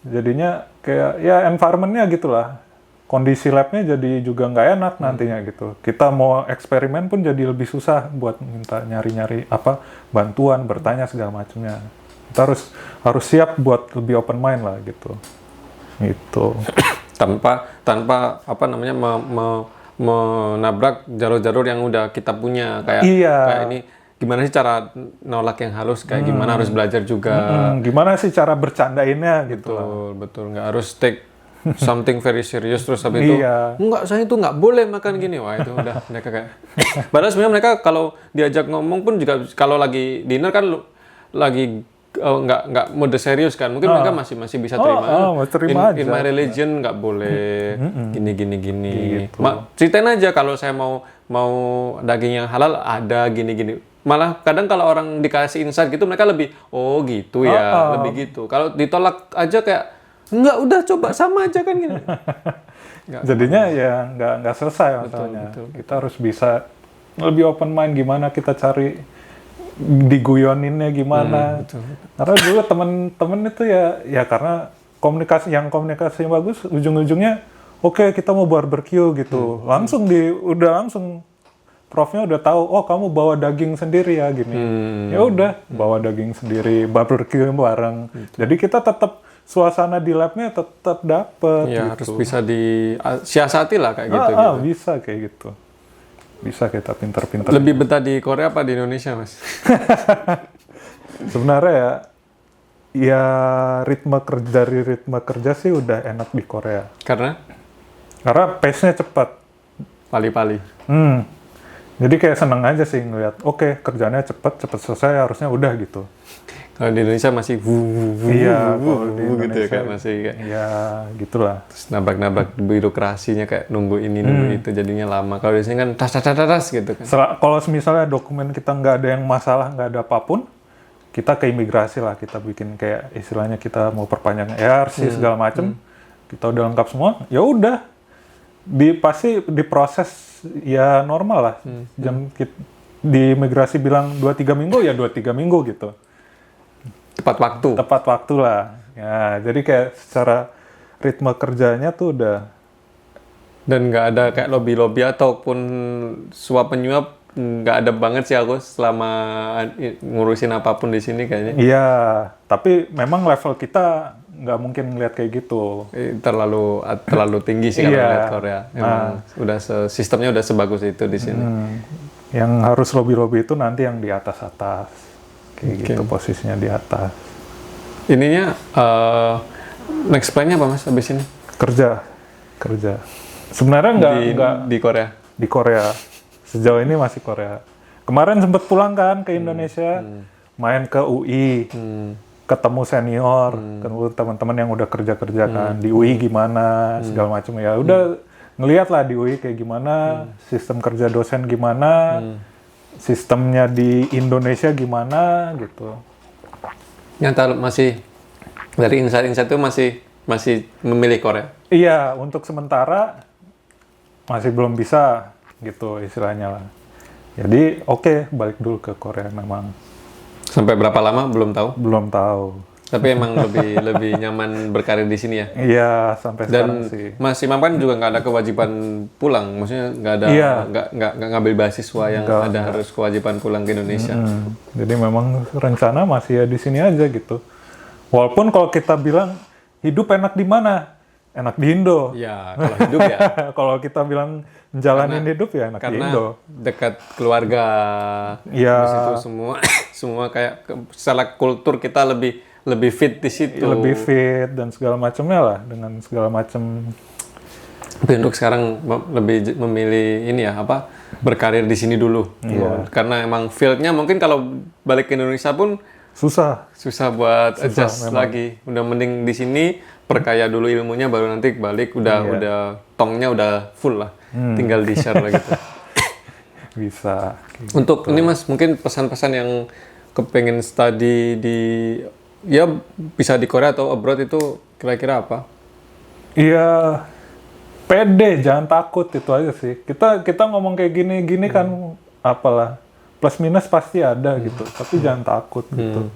jadinya kayak ya environment-nya gitulah. Kondisi lab-nya jadi juga nggak enak nantinya gitu. Kita mau eksperimen pun jadi lebih susah buat minta nyari-nyari bantuan, bertanya segala macamnya. Kita harus siap buat lebih open mind lah gitu. Gitu. tanpa apa namanya menabrak jalur-jalur yang udah kita punya kayak ini gimana sih cara nolak yang halus kayak gimana harus belajar juga Gimana sih cara bercandainnya gitu lah. betul nggak harus take something very serious terus habis itu Iya. enggak saya itu nggak boleh makan gini wah itu udah mereka kayak padahal sebenarnya mereka kalau diajak ngomong pun juga kalau lagi dinner kan lagi nggak mode serius kan mungkin mereka masih bisa terima terima in aja. my religion nggak boleh gini Gitu. ceritain aja kalau saya mau daging yang halal ada gini malah kadang kalau orang dikasih insight gitu mereka lebih oh gitu ya lebih gitu kalau ditolak aja kayak nggak udah coba sama aja kan gini Jadinya ya nggak selesai masalahnya. Kita harus bisa lebih open mind gimana kita cari diguyoninnya gimana. Karena dulu temen-temen itu ya karena komunikasi yang bagus ujung-ujungnya oke, kita mau barbecue gitu. Langsung profnya udah tahu oh kamu bawa daging sendiri ya gini. Ya udah bawa daging sendiri, barbecue bareng. Jadi kita tetap suasana di labnya tetap dapet ya gitu. harus bisa disiasati lah kayak gitu. Bisa kayak gitu. Bisa kita pintar-pintar. Lebih betah di Korea apa di Indonesia, Mas? Sebenarnya ya dari ritme kerja sih udah enak di Korea. Karena Pace-nya cepat. pali-pali. Jadi kayak seneng aja sih ngeliat, oke kerjanya cepet selesai harusnya udah gitu. Kalau di Indonesia masih Iya, kalau di Indonesia gitu ya kayak masih kayak ya gitulah. terus nabrak-nabrak birokrasinya kayak nunggu ini nunggu itu jadinya lama. Kalau di sini kan tas gitu kan. Kalau misalnya dokumen kita nggak ada yang masalah, nggak ada apapun, kita ke imigrasi lah, kita bikin kayak istilahnya kita mau perpanjang ERC segala macem, kita udah lengkap semua, ya udah pasti diproses ya normal lah. Di imigrasi bilang 2-3 minggu ya 2-3 minggu gitu. Tepat waktu lah. Ya, jadi kayak secara ritme kerjanya tuh udah. Dan nggak ada kayak lobby-lobby ataupun suap penyuap nggak ada banget sih aku selama ngurusin apapun di sini kayaknya. Iya, tapi memang level kita nggak mungkin ngeliat kayak gitu. Terlalu tinggi sih kalau Iya. lihat Korea. Emang sistemnya udah sebagus itu di sini. Yang harus lobby-lobby itu nanti yang di atas-atas. Kayak Oke. gitu posisinya di atas. Ininya next plan-nya apa Mas habis ini Kerja. Sebenarnya nggak di Korea? di Korea. Sejauh ini masih Korea. Kemarin sempat pulang kan ke Indonesia, main ke UI, ketemu senior, ketemu teman-teman yang udah kerja-kerja kan di UI gimana, segala macam ya. Udah ngeliat lah di UI kayak gimana, sistem kerja dosen gimana, sistemnya di Indonesia gimana gitu. Nyata masih dari insight-insight itu masih memilih Korea. Iya, untuk sementara masih belum bisa gitu istilahnya lah. Jadi oke, balik dulu ke Korea memang. Sampai berapa lama belum tahu. Belum tahu. Tapi emang lebih nyaman berkarir di sini ya. Iya, sampai sekarang Dan sih. Mas Imam kan juga nggak ada kewajiban pulang, maksudnya nggak ada Iya. nggak ngambil beasiswa yang ada harus kewajiban pulang ke Indonesia. Jadi memang rencana masih ya di sini aja gitu. Walaupun kalau kita bilang hidup enak di mana? Enak di Indo. Ya kalau hidup ya. Kalau kita bilang jalanin hidup ya enak di Karena Indo. dekat keluarga, Iya. di situ semua kayak secara kultur kita lebih fit di situ. Lebih fit dan segala macamnya lah dengan segala macam. Tapi untuk sekarang lebih memilih ini ya apa berkarir di sini dulu. Iya. Karena emang fieldnya mungkin kalau balik ke Indonesia pun Susah. buat adjust lagi. Udah mending di sini perkaya dulu ilmunya baru nanti balik udah tongnya udah full lah. Tinggal di share lah gitu. Bisa. Untuk ini Mas mungkin pesan-pesan yang kepengen study di ya bisa di Korea atau abroad itu kira-kira apa? Iya, pede, jangan takut itu aja sih. Kita ngomong kayak gini kan apalah plus minus pasti ada gitu, tapi jangan takut gitu.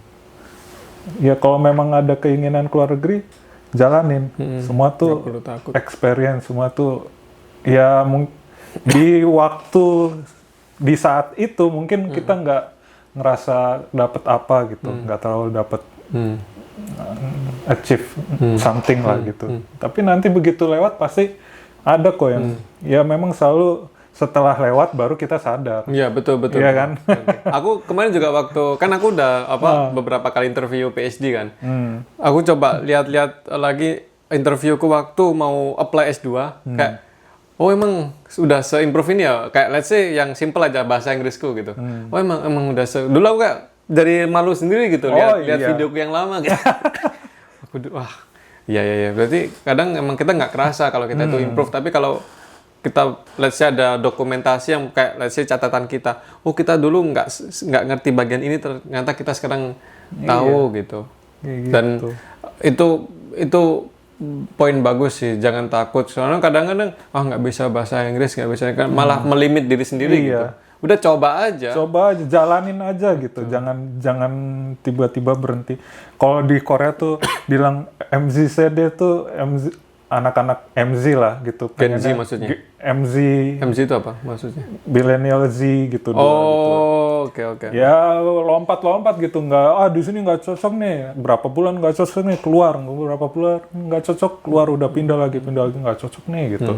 Ya kalau memang ada keinginan keluar negeri, jalanin. Semua tuh Nggak perlu takut. experience, semua tuh ya di waktu di saat itu mungkin kita nggak ngerasa dapat apa gitu, nggak terlalu dapat achieve something lah gitu. Tapi nanti begitu lewat pasti ada kok yang ya memang selalu setelah lewat baru kita sadar. Iya betul. Iya kan? Aku kemarin juga waktu kan aku udah beberapa kali interview PhD kan. Hmm. Aku coba lihat-lihat lagi interviewku waktu mau apply S2 kayak oh emang sudah se-improve ini ya kayak let's say yang simple aja bahasa Inggrisku gitu. Oh emang udah dulu aku kayak dari malu sendiri gitu lihat iya. videoku yang lama gitu. Wah, iya berarti kadang emang kita nggak kerasa kalau kita itu improve tapi kalau kita let's say ada dokumentasi yang kayak let's say catatan kita, oh kita dulu nggak ngerti bagian ini ternyata kita sekarang tahu gitu. Kayak Dan gitu. itu poin bagus sih, jangan takut. Soalnya kadang-kadang nggak bisa bahasa Inggris, nggak bisa kan malah melimit diri sendiri Iya. gitu. Udah coba aja. Coba aja, jalanin aja gitu. Jangan tiba-tiba berhenti. Kalau di Korea tuh bilang MZCD tuh anak-anak MZ lah gitu. Gen Z Pengennya maksudnya? MZ, MZ itu apa maksudnya? millennial Z gitu. dua gitu. Oh, oke. Ya lompat-lompat gitu, nggak di sini nggak cocok nih, berapa bulan nggak cocok nih, keluar, berapa bulan nggak cocok, keluar udah pindah lagi nggak cocok nih gitu.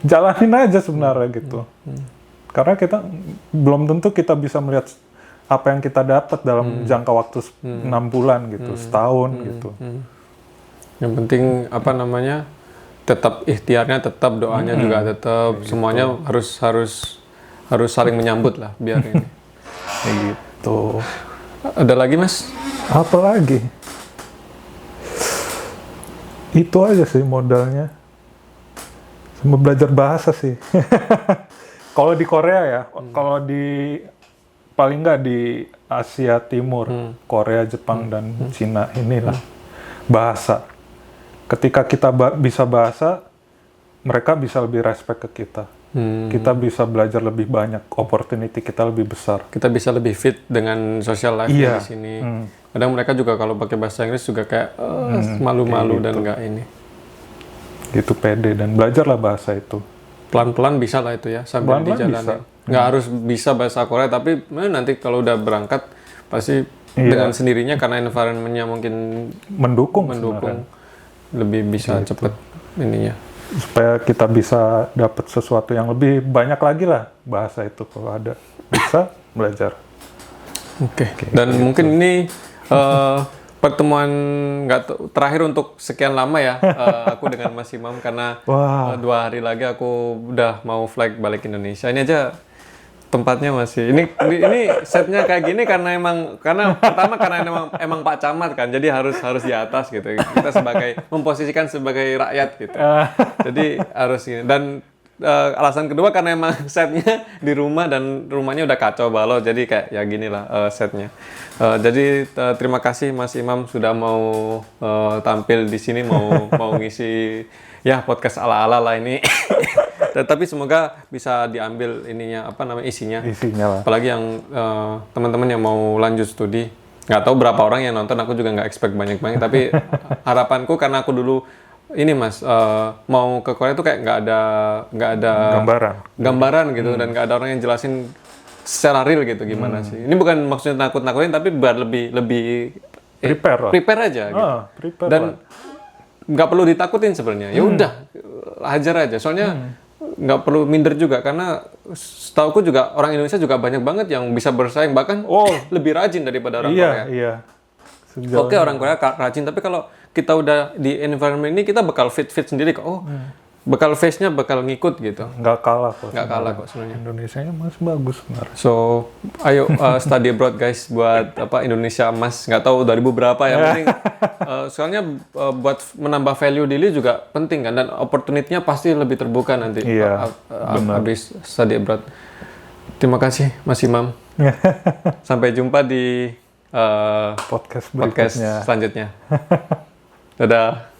Jalanin aja sebenarnya gitu. Karena kita belum tentu kita bisa melihat apa yang kita dapat dalam jangka waktu 6 bulan gitu, setahun gitu. Yang penting apa namanya? Tetap ikhtiarnya, tetap doanya juga tetap semuanya harus saling menyambut lah biar ini. Kayak gitu. Ada lagi Mas? Apa lagi? Itu aja sih modalnya. Sama belajar bahasa sih. Kalau di Korea ya, kalau di paling nggak di Asia Timur, Korea, Jepang, dan Cina inilah bahasa. Ketika kita bisa bahasa, mereka bisa lebih respect ke kita. Kita bisa belajar lebih banyak, opportunity kita lebih besar. Kita bisa lebih fit dengan social life Iya. di sini. Kadang mereka juga kalau pakai bahasa Inggris juga kayak malu-malu dan nggak ini. Gitu pede dan belajarlah bahasa itu. Pelan-pelan bisa lah itu ya sambil Pelan-pelan dijalanin. Nggak harus bisa bahasa Korea tapi nanti kalau udah berangkat pasti dengan sendirinya karena environment-nya mungkin Mendukung sebenarnya. lebih bisa cepet ininya. Supaya kita bisa dapat sesuatu yang lebih banyak lagi lah bahasa itu kalau ada. bisa belajar. Oke. Dan mungkin ini pertemuan terakhir untuk sekian lama ya aku dengan Mas Imam karena Wah. 2 hari lagi aku udah mau flight balik Indonesia. Ini aja tempatnya masih ini setnya kayak gini karena pertama karena emang Pak Camat kan, jadi harus di atas gitu. Kita memposisikan sebagai rakyat gitu. Jadi harus ini. Dan alasan kedua karena emang setnya di rumah dan rumahnya udah kacau balau, jadi kayak ya ginilah setnya. Jadi terima kasih Mas Imam sudah mau tampil di sini, mau ngisi ya podcast ala-ala lah ini. Tapi semoga bisa diambil isinya Isinya lah. apalagi yang teman-teman yang mau lanjut studi. Nggak tahu berapa orang yang nonton, aku juga nggak expect banyak tapi harapanku karena aku dulu ini Mas mau ke Korea tuh kayak nggak ada gambaran gitu dan nggak ada orang yang jelasin secara real gitu gimana sih. Ini bukan maksudnya nakut-nakutin tapi biar lebih prepare aja gitu. Prepare Dan lah. nggak perlu ditakutin sebenarnya. Ya udah hajar aja. Soalnya nggak perlu minder juga karena setauku juga orang Indonesia juga banyak banget yang bisa bersaing, bahkan lebih rajin daripada orang Korea. Iya. Oke, orang Korea rajin, tapi kalau kita udah di environment ini kita bakal fit sendiri kok. Bakal face-nya bakal ngikut gitu. Nggak kalah kok. Nggak kalah kok sebenarnya. Indonesianya masih bagus sebenarnya. So, ayo study abroad guys buat Indonesia emas. Nggak tahu 2000 berapa yang penting. Soalnya buat menambah value diri juga penting kan, dan opportunity-nya pasti lebih terbuka nanti habis study abroad. Terima kasih Mas Imam. Sampai jumpa di podcast selanjutnya. Dadah.